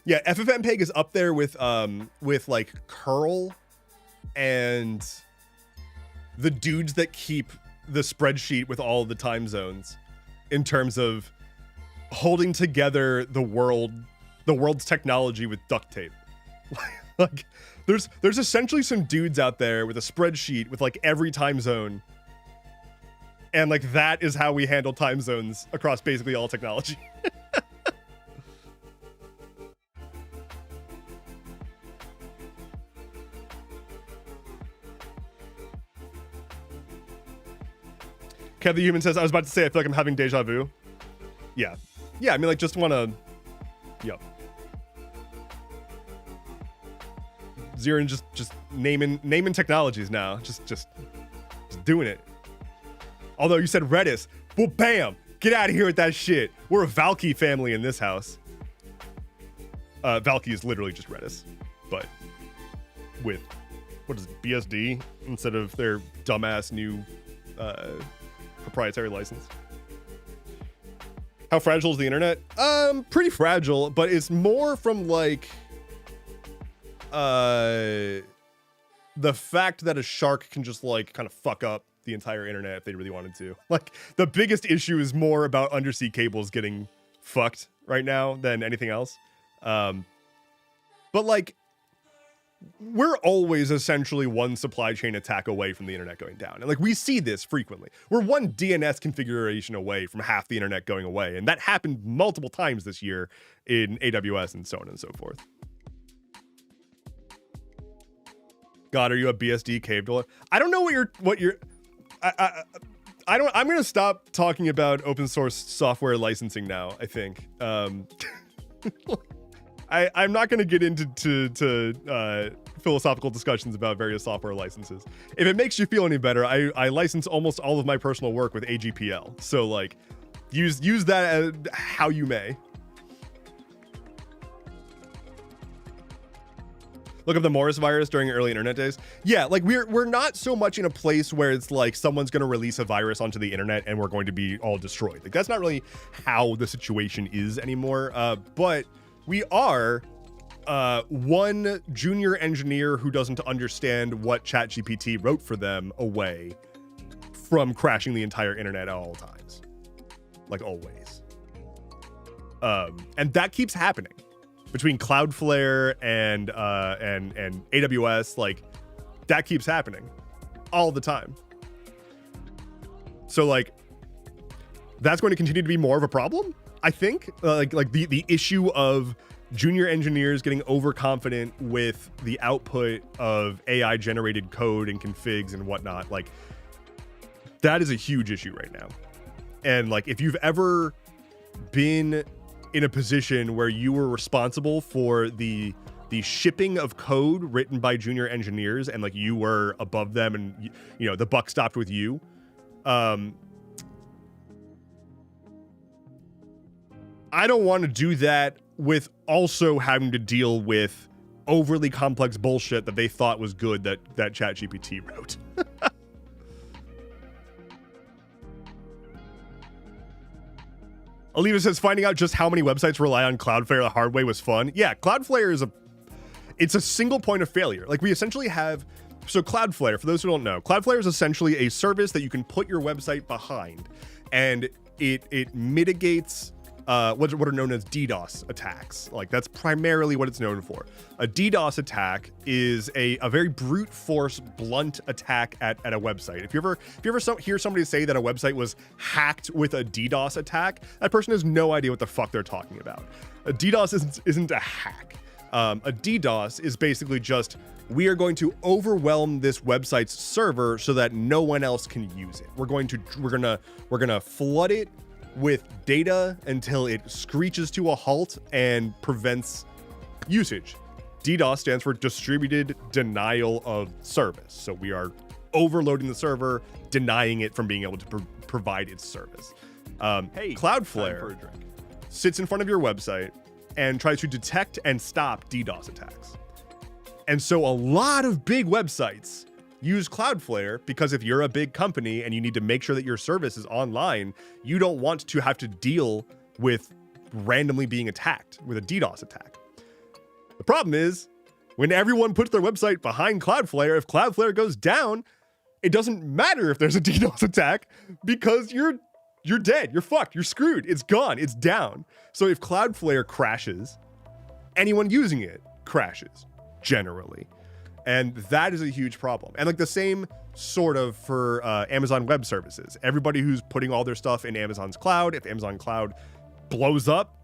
Yeah, FFmpeg is up there with like curl and the dudes that keep the spreadsheet with all the time zones in terms of holding together the world's technology with duct tape. Like there's essentially some dudes out there with a spreadsheet with like every time zone, and like that is how we handle time zones across basically all technology. Kev the Human says, I was about to say, I feel like I'm having deja vu. Yeah. Yeah, I mean, like, just want to... Yep. Zirin just naming technologies now. Just doing it. Although you said Redis. Well, bam! Get out of here with that shit. We're a Valky family in this house. Valky is literally just Redis. But with, what is it, BSD instead of their dumbass new... proprietary license. How fragile is the internet? Pretty fragile, but it's more from like the fact that a shark can just like kind of fuck up the entire internet if they really wanted to. Like the biggest issue is more about undersea cables getting fucked right now than anything else. But like we're always essentially one supply chain attack away from the internet going down. And like we see this frequently. We're one DNS configuration away from half the internet going away. And that happened multiple times this year in AWS and so on and so forth. God, are you a BSD cave dweller? I don't know what you're I'm going to stop talking about open source software licensing now, I think. I'm not going to get into philosophical discussions about various software licenses. If it makes you feel any better, I license almost all of my personal work with AGPL. So like, use that as how you may. Look up the Morris virus during early internet days. Yeah, like we're not so much in a place where it's like someone's going to release a virus onto the internet and we're going to be all destroyed. Like that's not really how the situation is anymore. But we are one junior engineer who doesn't understand what ChatGPT wrote for them away from crashing the entire internet at all times. Like always. And that keeps happening between Cloudflare and AWS. Like that keeps happening all the time. So like that's going to continue to be more of a problem, I think. Like the issue of junior engineers getting overconfident with the output of AI generated code and configs and whatnot. Like that is a huge issue right now. And like if you've ever been in a position where you were responsible for the shipping of code written by junior engineers and like you were above them and you know the buck stopped with you, I don't want to do that with also having to deal with overly complex bullshit that they thought was good that ChatGPT wrote. Oliva says, finding out just how many websites rely on Cloudflare the hard way was fun. Yeah, Cloudflare it's a single point of failure. Like we essentially have, so Cloudflare, for those who don't know, Cloudflare is essentially a service that you can put your website behind, and it mitigates what are known as DDoS attacks. Like that's primarily what it's known for. A DDoS attack is a very brute force, blunt attack at a website. If you ever hear somebody say that a website was hacked with a DDoS attack, that person has no idea what the fuck they're talking about. A DDoS isn't a hack. A DDoS is basically just, we are going to overwhelm this website's server so that no one else can use it. We're gonna flood it with data until it screeches to a halt and prevents usage. DDoS stands for distributed denial of service. So we are overloading the server, denying it from being able to provide its service. Hey, Cloudflare sits in front of your website and tries to detect and stop DDoS attacks. And so a lot of big websites use Cloudflare because if you're a big company and you need to make sure that your service is online, you don't want to have to deal with randomly being attacked with a DDoS attack. The problem is, When everyone puts their website behind Cloudflare, if Cloudflare goes down, it doesn't matter if there's a DDoS attack because you're dead. You're fucked. You're screwed. It's gone. It's down. So if Cloudflare crashes, anyone using it crashes generally. And that is a huge problem. And like the same sort of for Amazon Web Services. Everybody who's putting all their stuff in Amazon's cloud, if Amazon cloud blows up,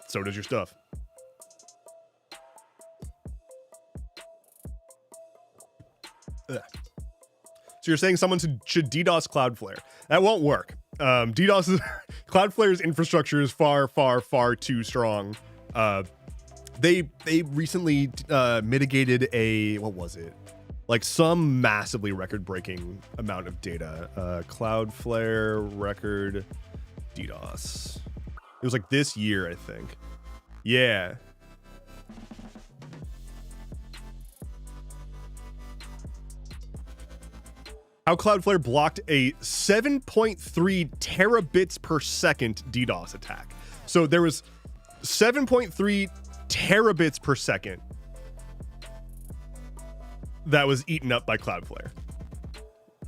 so does your stuff. Ugh. So you're saying someone should DDoS Cloudflare. That won't work. Cloudflare's infrastructure is far, far, far too strong. They recently mitigated what was it? Like some massively record-breaking amount of data. Cloudflare record DDoS. It was like this year, I think. Yeah. How Cloudflare blocked a 7.3 terabits per second DDoS attack. So there was 7.3 terabits per second that was eaten up by Cloudflare.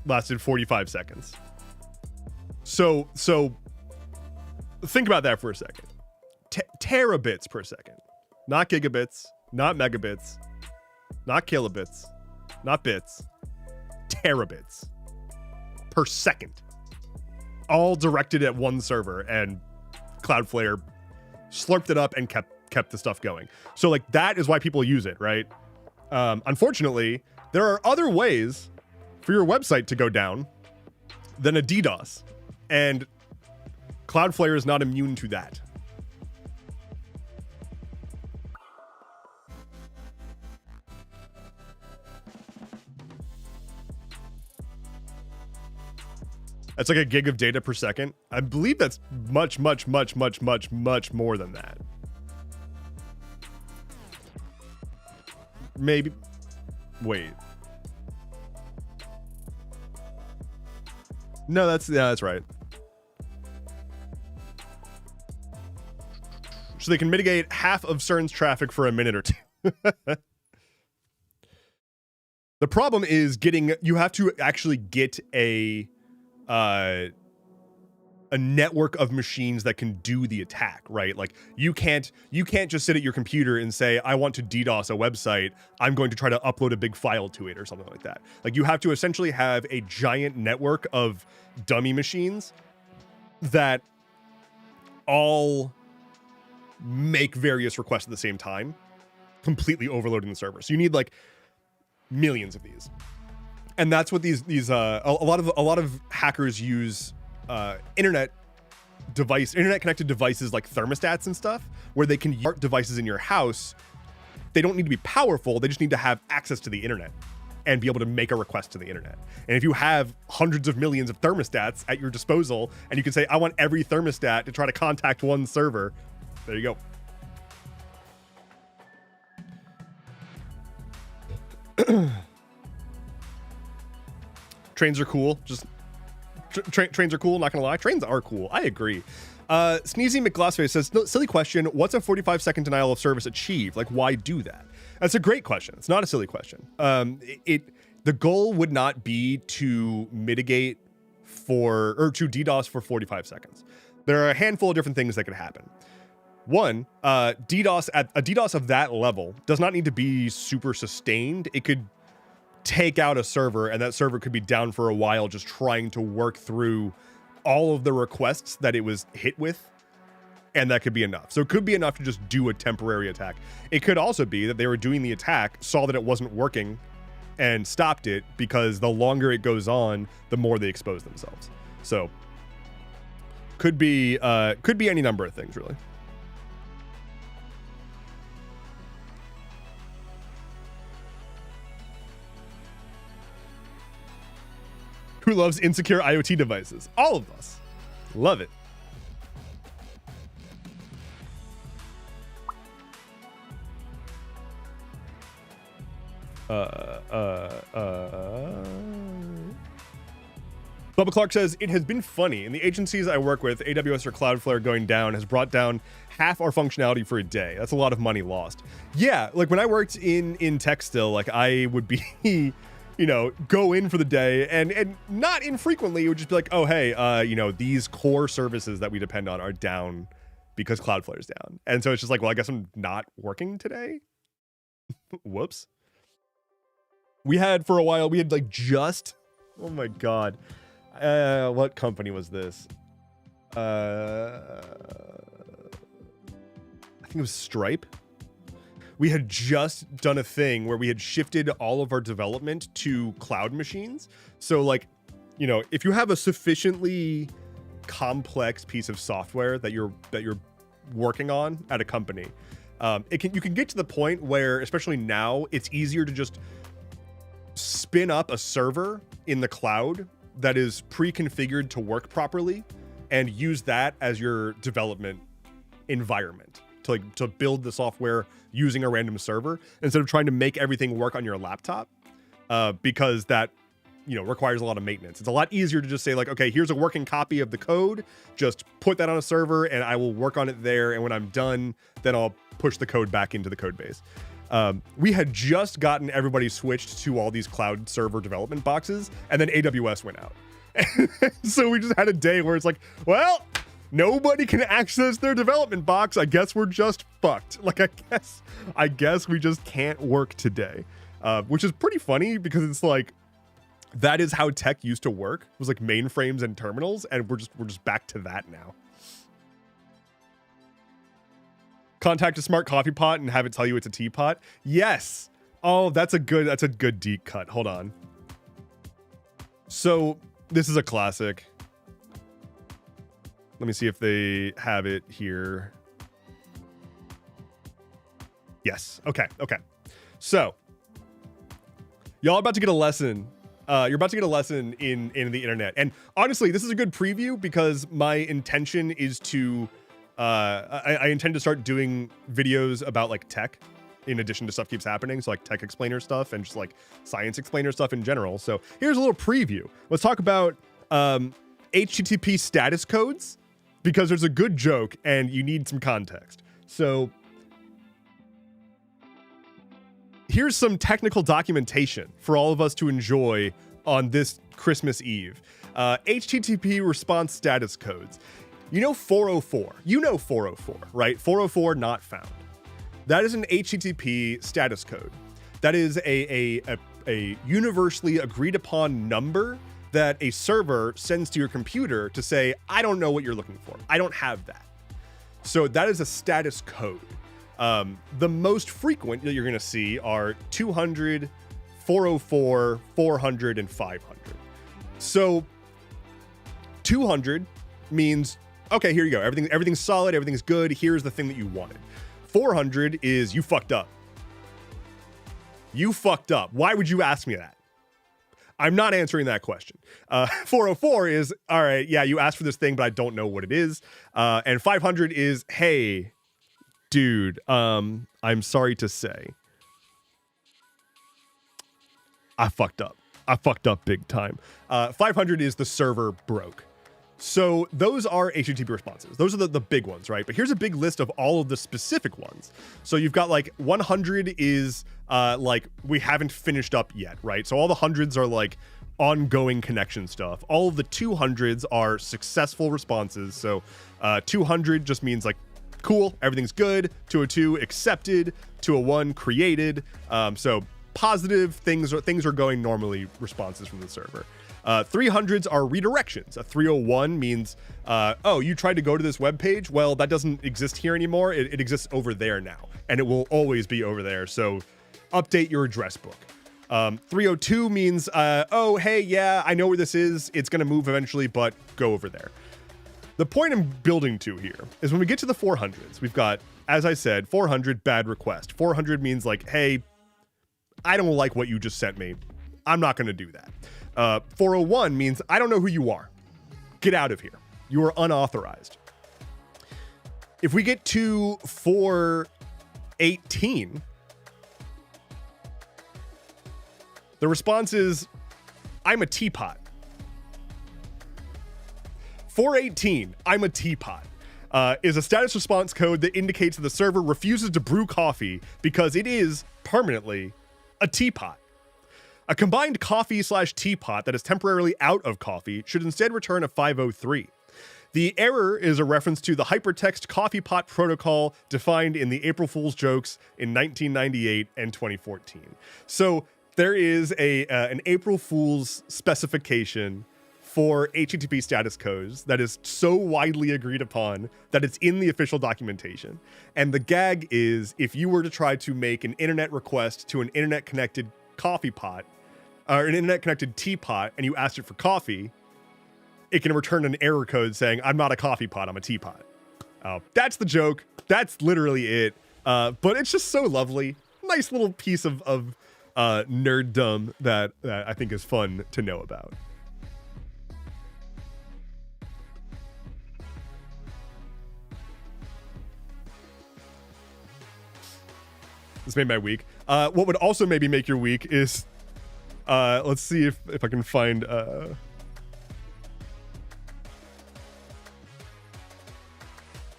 Lasted 45 seconds. So think about that for a second. Terabits per second. Not gigabits, not megabits, not kilobits, not bits. Terabits per second, all directed at one server, and Cloudflare slurped it up and kept the stuff going. So like that is why people use it, right? Unfortunately, there are other ways for your website to go down than a DDoS, and Cloudflare is not immune to that. That's like a gig of data per second. I believe that's much, much, much, much, much, much more than that. Maybe. Wait. No, that's right. So they can mitigate half of CERN's traffic for a minute or two. The problem is you have to actually get a network of machines that can do the attack, right? Like you can't just sit at your computer and say, I want to DDoS a website. I'm going to try to upload a big file to it or something like that. Like you have to essentially have a giant network of dummy machines that all make various requests at the same time, completely overloading the server. So you need like millions of these. And that's what these a lot of hackers use internet connected devices like thermostats and stuff, where they can use devices in your house. They don't need to be powerful. They just need to have access to the internet and be able to make a request to the internet. And if you have hundreds of millions of thermostats at your disposal, and you can say, I want every thermostat to try to contact one server, there you go. Trains are cool. Just trains are cool. Not gonna lie, trains are cool. I agree. Sneezy McGlassface says, silly question. What's a 45-second denial of service achieve? Like, why do that? That's a great question. It's not a silly question. The goal would not be to mitigate to DDoS for 45 seconds. There are a handful of different things that could happen. One, DDoS of that level does not need to be super sustained. It could take out a server, and that server could be down for a while just trying to work through all of the requests that it was hit with, and that could be enough. So it could be enough to just do a temporary attack. It could also be that they were doing the attack, saw that it wasn't working, and stopped it, because the longer it goes on, the more they expose themselves. So could be any number of things, really. Who loves insecure IoT devices? All of us. Love it. Bubba Clark says, it has been funny. In the agencies I work with, AWS or Cloudflare going down has brought down half our functionality for a day. That's a lot of money lost. Yeah, like when I worked in tech still, like I would be, you know, go in for the day and not infrequently it would just be like, oh, hey, you know, these core services that we depend on are down because Cloudflare's down. And so it's just like, well, I guess I'm not working today. Whoops. We had for a while, we had like just, oh my God. What company was this? I think it was Stripe. We had just done a thing where we had shifted all of our development to cloud machines. So like, you know, if you have a sufficiently complex piece of software that you're working on at a company, you can get to the point where, especially now, it's easier to just spin up a server in the cloud that is pre-configured to work properly and use that as your development environment to build the software using a random server instead of trying to make everything work on your laptop, because that, you know, requires a lot of maintenance. It's a lot easier to just say like, okay, here's a working copy of the code, just put that on a server and I will work on it there. And when I'm done, then I'll push the code back into the code base. We had just gotten everybody switched to all these cloud server development boxes, and then AWS went out. So we just had a day where it's like, well, nobody can access their development box. I guess we're just fucked. Like, I guess we just can't work today, which is pretty funny because it's like, that is how tech used to work. It was like mainframes and terminals, and we're just back to that now. Contact a smart coffee pot and have it tell you it's a teapot. Yes. Oh, that's a good deep cut. Hold on. So this is a classic. Let me see if they have it here. Yes. Okay. So y'all are about to get a lesson. You're about to get a lesson in the internet. And honestly, this is a good preview because my intention is to I intend to start doing videos about like tech in addition to Stuff Keeps Happening. So like tech explainer stuff and just like science explainer stuff in general. So here's a little preview. Let's talk about HTTP status codes because there's a good joke and you need some context. So here's some technical documentation for all of us to enjoy on this Christmas Eve. HTTP response status codes. You know 404. You know 404, right? 404 not found. That is an HTTP status code. That is a universally agreed upon number that a server sends to your computer to say, I don't know what you're looking for. I don't have that. So that is a status code. The most frequent that you're going to see are 200, 404, 400, and 500. So 200 means, okay, here you go. Everything's solid. Everything's good. Here's the thing that you wanted. 400 is you fucked up. You fucked up. Why would you ask me that? I'm not answering that question. 404 is, all right, yeah, you asked for this thing, but I don't know what it is. And 500 is, hey, dude, I'm sorry to say, I fucked up. I fucked up big time. 500 is the server broke. So those are HTTP responses. Those are the big ones, right? But here's a big list of all of the specific ones. So you've got like 100 is like we haven't finished up yet, right? So all the hundreds are like ongoing connection stuff. All of the 200s are successful responses. So 200 just means like, cool, everything's good. 202 accepted. 201 created. So positive things are going normally responses from the server. 300s are redirections. A 301 means, oh, you tried to go to this web page. Well, that doesn't exist here anymore. It exists over there now, and it will always be over there. So update your address book. 302 means, oh, hey, yeah, I know where this is. It's going to move eventually, but go over there. The point I'm building to here is when we get to the 400s, we've got, as I said, 400 bad request. 400 means like, hey, I don't like what you just sent me. I'm not going to do that. 401 means I don't know who you are. Get out of here. You are unauthorized. If we get to 418, the response is, I'm a teapot. 418, I'm a teapot, is a status response code that indicates that the server refuses to brew coffee because it is permanently a teapot. A combined coffee/teapot that is temporarily out of coffee should instead return a 503. The error is a reference to the hypertext coffee pot protocol defined in the April Fool's jokes in 1998 and 2014. So there is an April Fool's specification for HTTP status codes that is so widely agreed upon that it's in the official documentation. And the gag is, if you were to try to make an internet request to an internet-connected coffee pot, or an internet-connected teapot, and you asked it for coffee, it can return an error code saying, I'm not a coffee pot, I'm a teapot. That's the joke. That's literally it. But it's just so lovely. Nice little piece of nerddom that I think is fun to know about. This made my week. What would also maybe make your week is, let's see if I can find,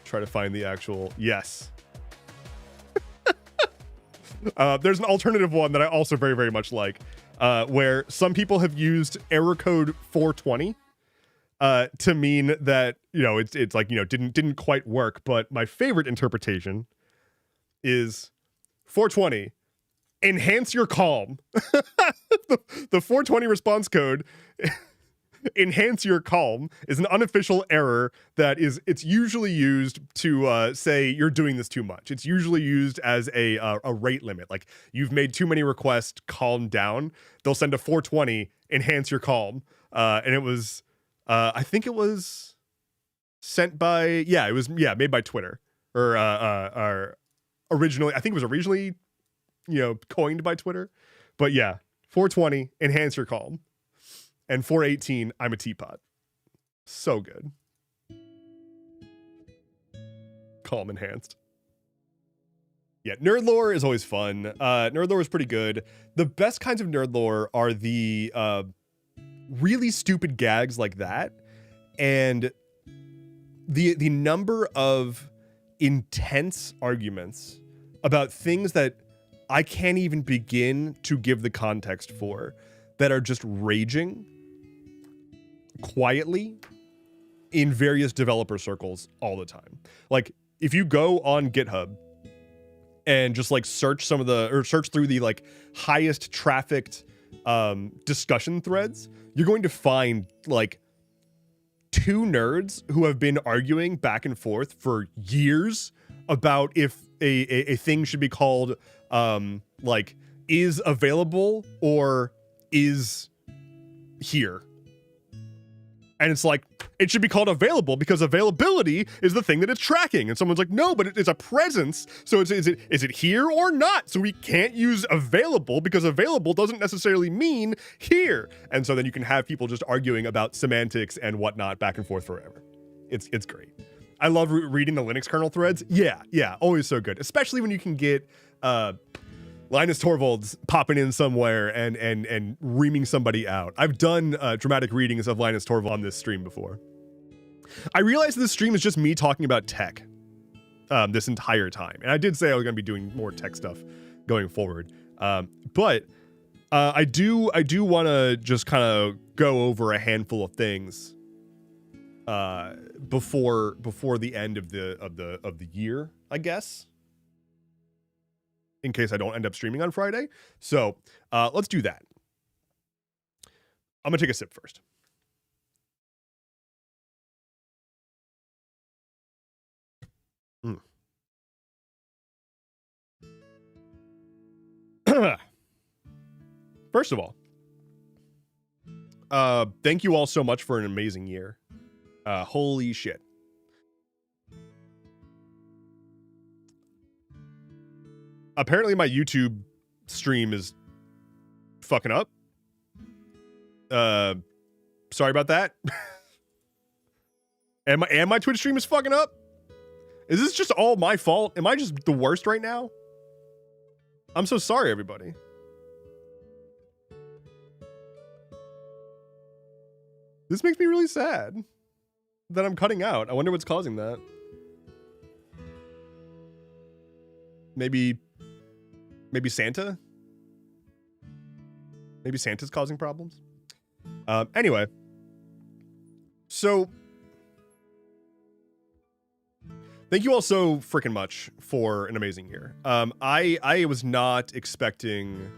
try to find the actual, yes. There's an alternative one that I also very, very much like, where some people have used error code 420 to mean that, you know, it's like, you know, didn't quite work. But my favorite interpretation is 420, enhance your calm. The 420 response code, enhance your calm, is an unofficial error that it's usually used to say you're doing this too much. It's usually used as a rate limit. Like, you've made too many requests, calm down. They'll send a 420, enhance your calm. And it was, I think it was sent by, made by Twitter. Or originally, I think it was originally, you know, coined by Twitter. But yeah, 420, enhance your calm. And 418, I'm a teapot. So good. Calm enhanced. Yeah, nerd lore is always fun. Nerd lore is pretty good. The best kinds of nerd lore are the really stupid gags like that. And the number of intense arguments about things that I can't even begin to give the context for, that are just raging quietly in various developer circles all the time. Like, if you go on GitHub and just like search through the like highest trafficked discussion threads, you're going to find like two nerds who have been arguing back and forth for years about if a thing should be called like is available or is here. And it's like, it should be called available because availability is the thing that it's tracking. And someone's like, no, but it's a presence. So is it here or not? So we can't use available because available doesn't necessarily mean here. And so then you can have people just arguing about semantics and whatnot back and forth forever. It's great. I love reading the Linux kernel threads. Yeah, always so good. Especially when you can get Linus Torvalds popping in somewhere and reaming somebody out. I've done dramatic readings of Linus Torvalds on this stream before. I realized this stream is just me talking about tech this entire time. And I did say I was going to be doing more tech stuff going forward. But I do want to just kind of go over a handful of things before the end of the year, I guess, in case I don't end up streaming on Friday. So let's do that. I'm gonna take a sip first. First of all, thank you all so much for an amazing year. Holy shit. Apparently my YouTube stream is fucking up. Sorry about that. and my Twitch stream is fucking up. Is this just all my fault? Am I just the worst right now? I'm so sorry, everybody. This makes me really sad. that I'm cutting out. I wonder what's causing that. Maybe Santa? Maybe Santa's causing problems? Anyway. So, thank you all so freaking much for an amazing year. I was not expecting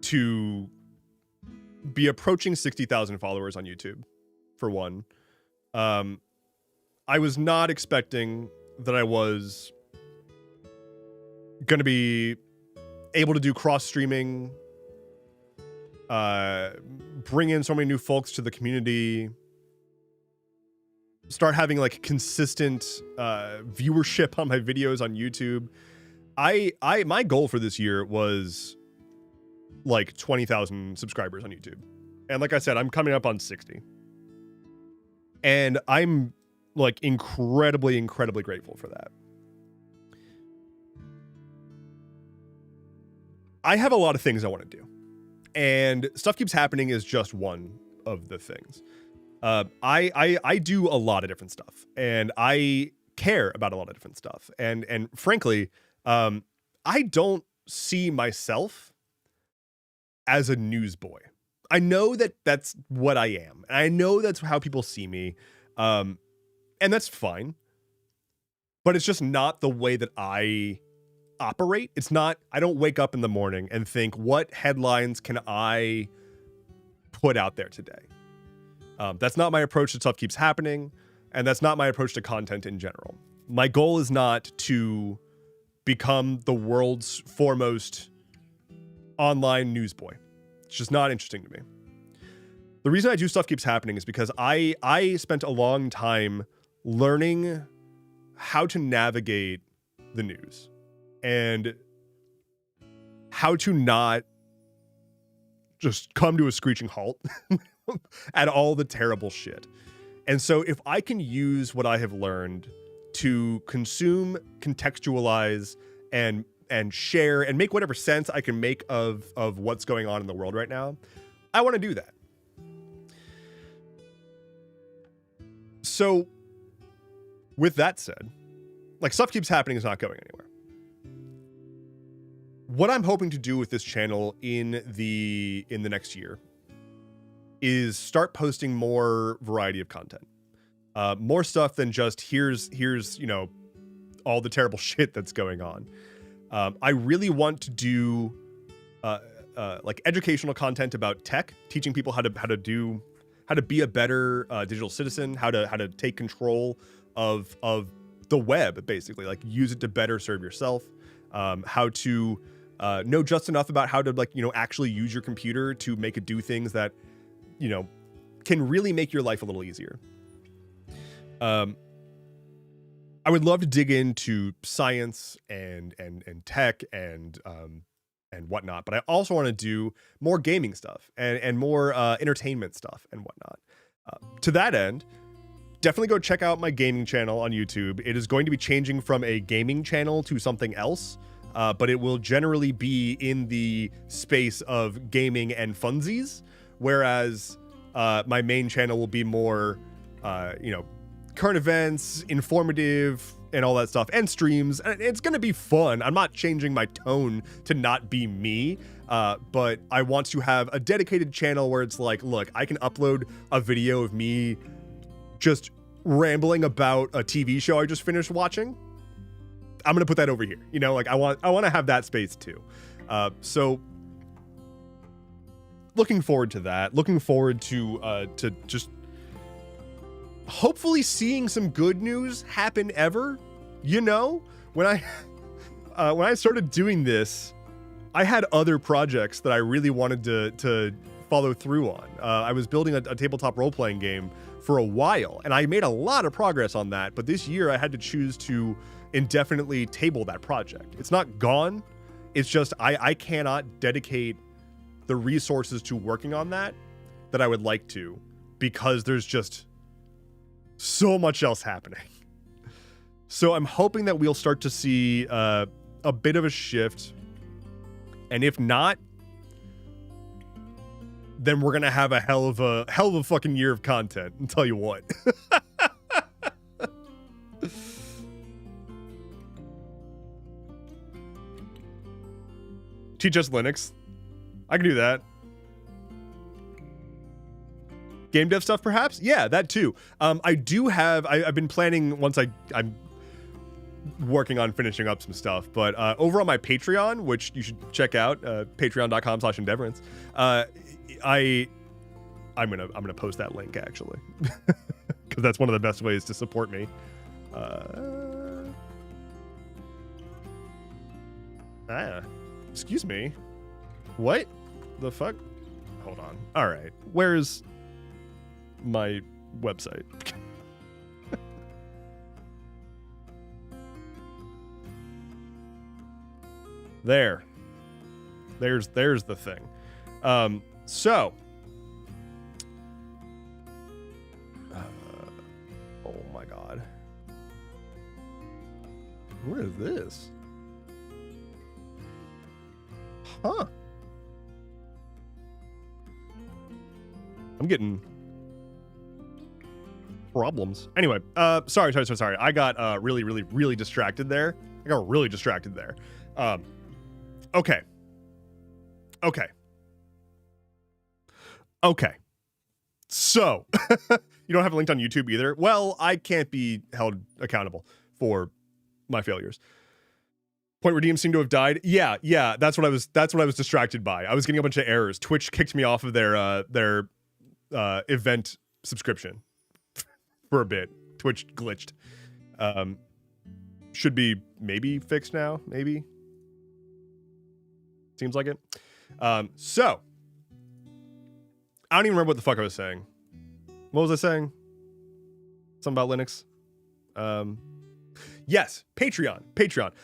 to be approaching 60,000 followers on YouTube, for one. I was not expecting that I was going to be able to do cross-streaming, bring in so many new folks to the community, start having like consistent viewership on my videos on YouTube. My goal for this year was like 20,000 subscribers on YouTube. And like I said, I'm coming up on 60. And I'm like incredibly grateful for that. I have a lot of things I want to do. And Stuff Keeps Happening is just one of the things. I do a lot of different stuff, and I care about a lot of different stuff. And frankly, I don't see myself as a newsboy. I know that that's what I am. And I know that's how people see me. And that's fine. But it's just not the way that I operate. It's not, I don't wake up in the morning and think, what headlines can I put out there today? That's not my approach to Stuff Keeps Happening, and that's not my approach to content in general. My goal is not to become the world's foremost online newsboy. It's just not interesting to me. The reason I do Stuff Keeps Happening is because I spent a long time learning how to navigate the news and how to not just come to a screeching halt at all the terrible shit. And so if I can use what I have learned to consume, contextualize, and share and make whatever sense I can make of what's going on in the world right now, I want to do that. So with that said, like, Stuff Keeps Happening is not going anywhere. What I'm hoping to do with this channel in the next year is start posting more variety of content. More stuff than just here's you know, all the terrible shit that's going on. I really want to do like educational content about tech, teaching people how to be a better digital citizen, how to take control of the web, basically, like use it to better serve yourself, how to know just enough about how to, like, you know, actually use your computer to make it do things that, you know, can really make your life a little easier. I would love to dig into science and tech and whatnot, but I also want to do more gaming stuff and more entertainment stuff and whatnot. To that end, definitely go check out my gaming channel on YouTube. It is going to be changing from a gaming channel to something else, but it will generally be in the space of gaming and funsies, whereas my main channel will be more, you know, current events, informative, and all that stuff, and streams. And it's going to be fun. I'm not changing my tone to not be me, but I want to have a dedicated channel where it's like, look, I can upload a video of me just rambling about a TV show I just finished watching. I'm going to put that over here. You know, like I want to have that space too. So looking forward to that. Looking forward to just hopefully seeing some good news happen ever. You know, when I started doing this, I had other projects that I really wanted to follow through on. I was building a tabletop role-playing game for a while, and I made a lot of progress on that, but this year I had to choose to indefinitely table that project. It's not gone. It's just I cannot dedicate the resources to working on that I would like to, because there's just so much else happening. So I'm hoping that we'll start to see a bit of a shift, and if not, then we're gonna have a hell of a fucking year of content, I'll tell you what. Teach us Linux. I can do that. Game dev stuff, perhaps? Yeah, that too. I do have, I've been planning once I'm working on finishing up some stuff, but over on my Patreon, which you should check out, patreon.com/endeavorance, I'm gonna post that link actually, because that's one of the best ways to support me. Excuse me. What the fuck? Hold on. All right, where's my website? There's the thing. So oh my god, what is this? Huh, I'm getting problems. Anyway, sorry. I got really distracted there. Okay. So, you don't have it linked on YouTube either? Well, I can't be held accountable for my failures. Point redeem seemed to have died. Yeah, that's what I was distracted by. I was getting a bunch of errors. Twitch kicked me off of their event subscription for a bit. Twitch glitched. Should be maybe fixed now, maybe. Seems like it. So I don't even remember what the fuck I was saying. What was I saying? Something about Linux. Yes, Patreon.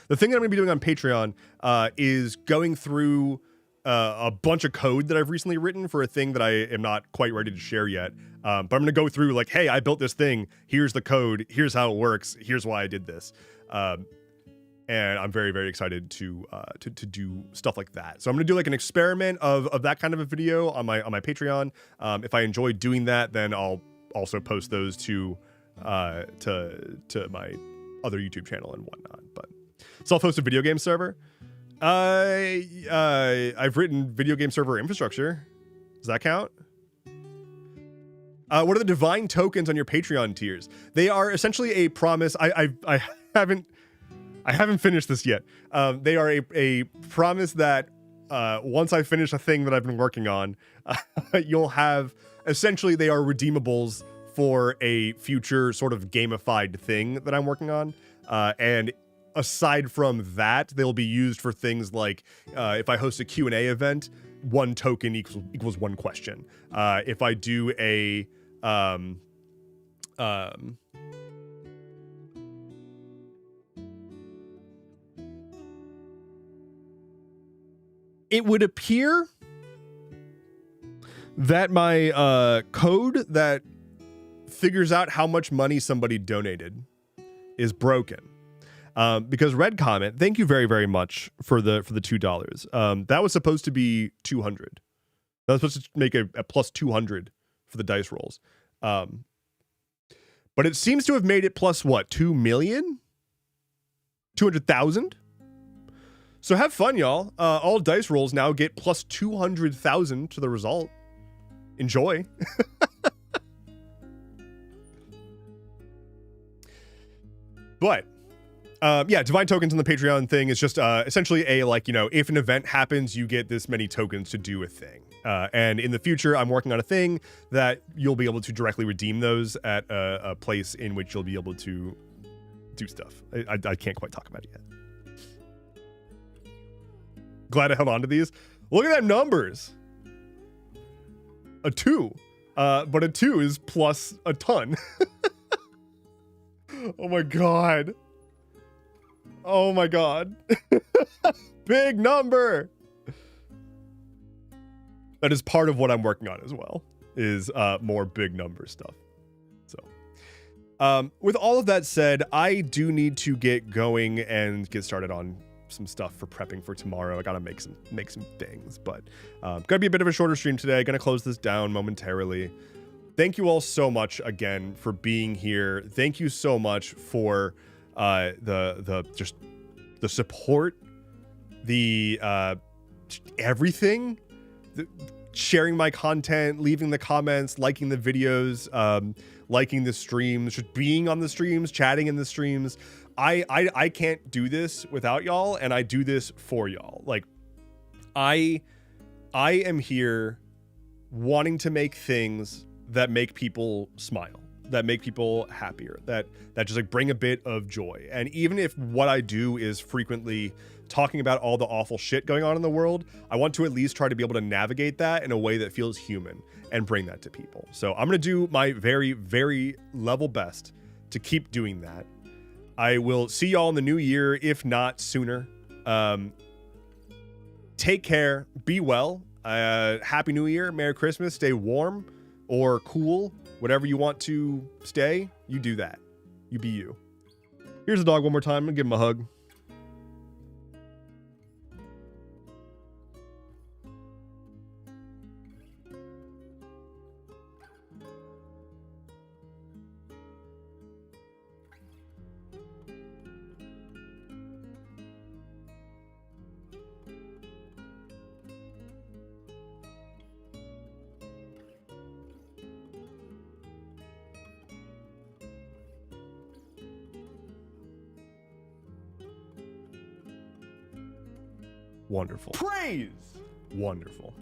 The thing that I'm gonna be doing on Patreon is going through a bunch of code that I've recently written for a thing that I am not quite ready to share yet. But I'm gonna go through like, hey, I built this thing. Here's the code. Here's how it works. Here's why I did this. And I'm very excited to do stuff like that. So I'm gonna do like an experiment of that kind of a video on my Patreon. If I enjoy doing that, then I'll also post those to my other YouTube channel and whatnot. But self-hosted video game server. I've written video game server infrastructure. Does that count? What are the divine tokens on your Patreon tiers? They are essentially a promise. I haven't finished this yet. They are a promise that once I finish a thing that I've been working on, you'll have, essentially they are redeemables for a future sort of gamified thing that I'm working on. And aside from that, they'll be used for things like if I host a Q&A event, 1 token equals 1 question. If I do a it would appear that my code that figures out how much money somebody donated is broken. Because Red Comment, thank you very much for the $2. That was supposed to be 200. That was supposed to make a plus 200 for the dice rolls. But it seems to have made it plus what, 2 million? 200,000? So have fun, y'all. All dice rolls now get plus 200,000 to the result. Enjoy. But yeah, divine tokens on the Patreon thing is just essentially a, like, you know, if an event happens, you get this many tokens to do a thing. And in the future, I'm working on a thing that you'll be able to directly redeem those at a place in which you'll be able to do stuff. I can't quite talk about it yet. Glad I held on to these. Look at that numbers. A 2. But a 2 is plus a ton. Oh my god. Oh my god. Big number. That is part of what I'm working on as well, is more big number stuff. So with all of that said, I do need to get going and get started on some stuff for prepping for tomorrow. I gotta make some things, but gonna be a bit of a shorter stream today. Gonna close this down momentarily. Thank you all so much again for being here. Thank you so much for the support, the everything. Sharing my content, leaving the comments, liking the videos, liking the streams, just being on the streams, chatting in the streams. I can't do this without y'all, and I do this for y'all. Like, I am here wanting to make things that make people smile, that make people happier, that just like bring a bit of joy. And even if what I do is frequently talking about all the awful shit going on in the world, I want to at least try to be able to navigate that in a way that feels human and bring that to people. So I'm going to do my very, very level best to keep doing that. I will see y'all in the new year, if not sooner. Take care, be well, Happy New Year, Merry Christmas, stay warm or cool, whatever you want to stay, you do that. You be you. Here's the dog one more time. I'm gonna give him a hug. Wonderful. Praise! Wonderful.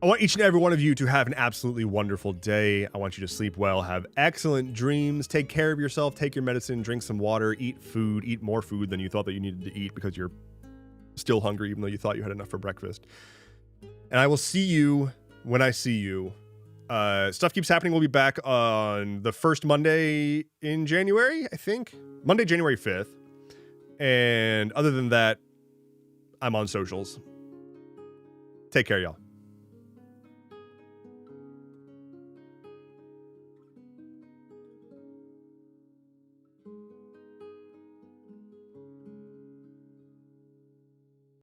I want each and every one of you to have an absolutely wonderful day. I want you to sleep well, have excellent dreams, take care of yourself, take your medicine, drink some water, eat food, eat more food than you thought that you needed to eat because you're still hungry even though you thought you had enough for breakfast. And I will see you when I see you. Stuff keeps happening. We'll be back on the first Monday in January, I think. Monday, January 5th. And other than that, I'm on socials. Take care, y'all.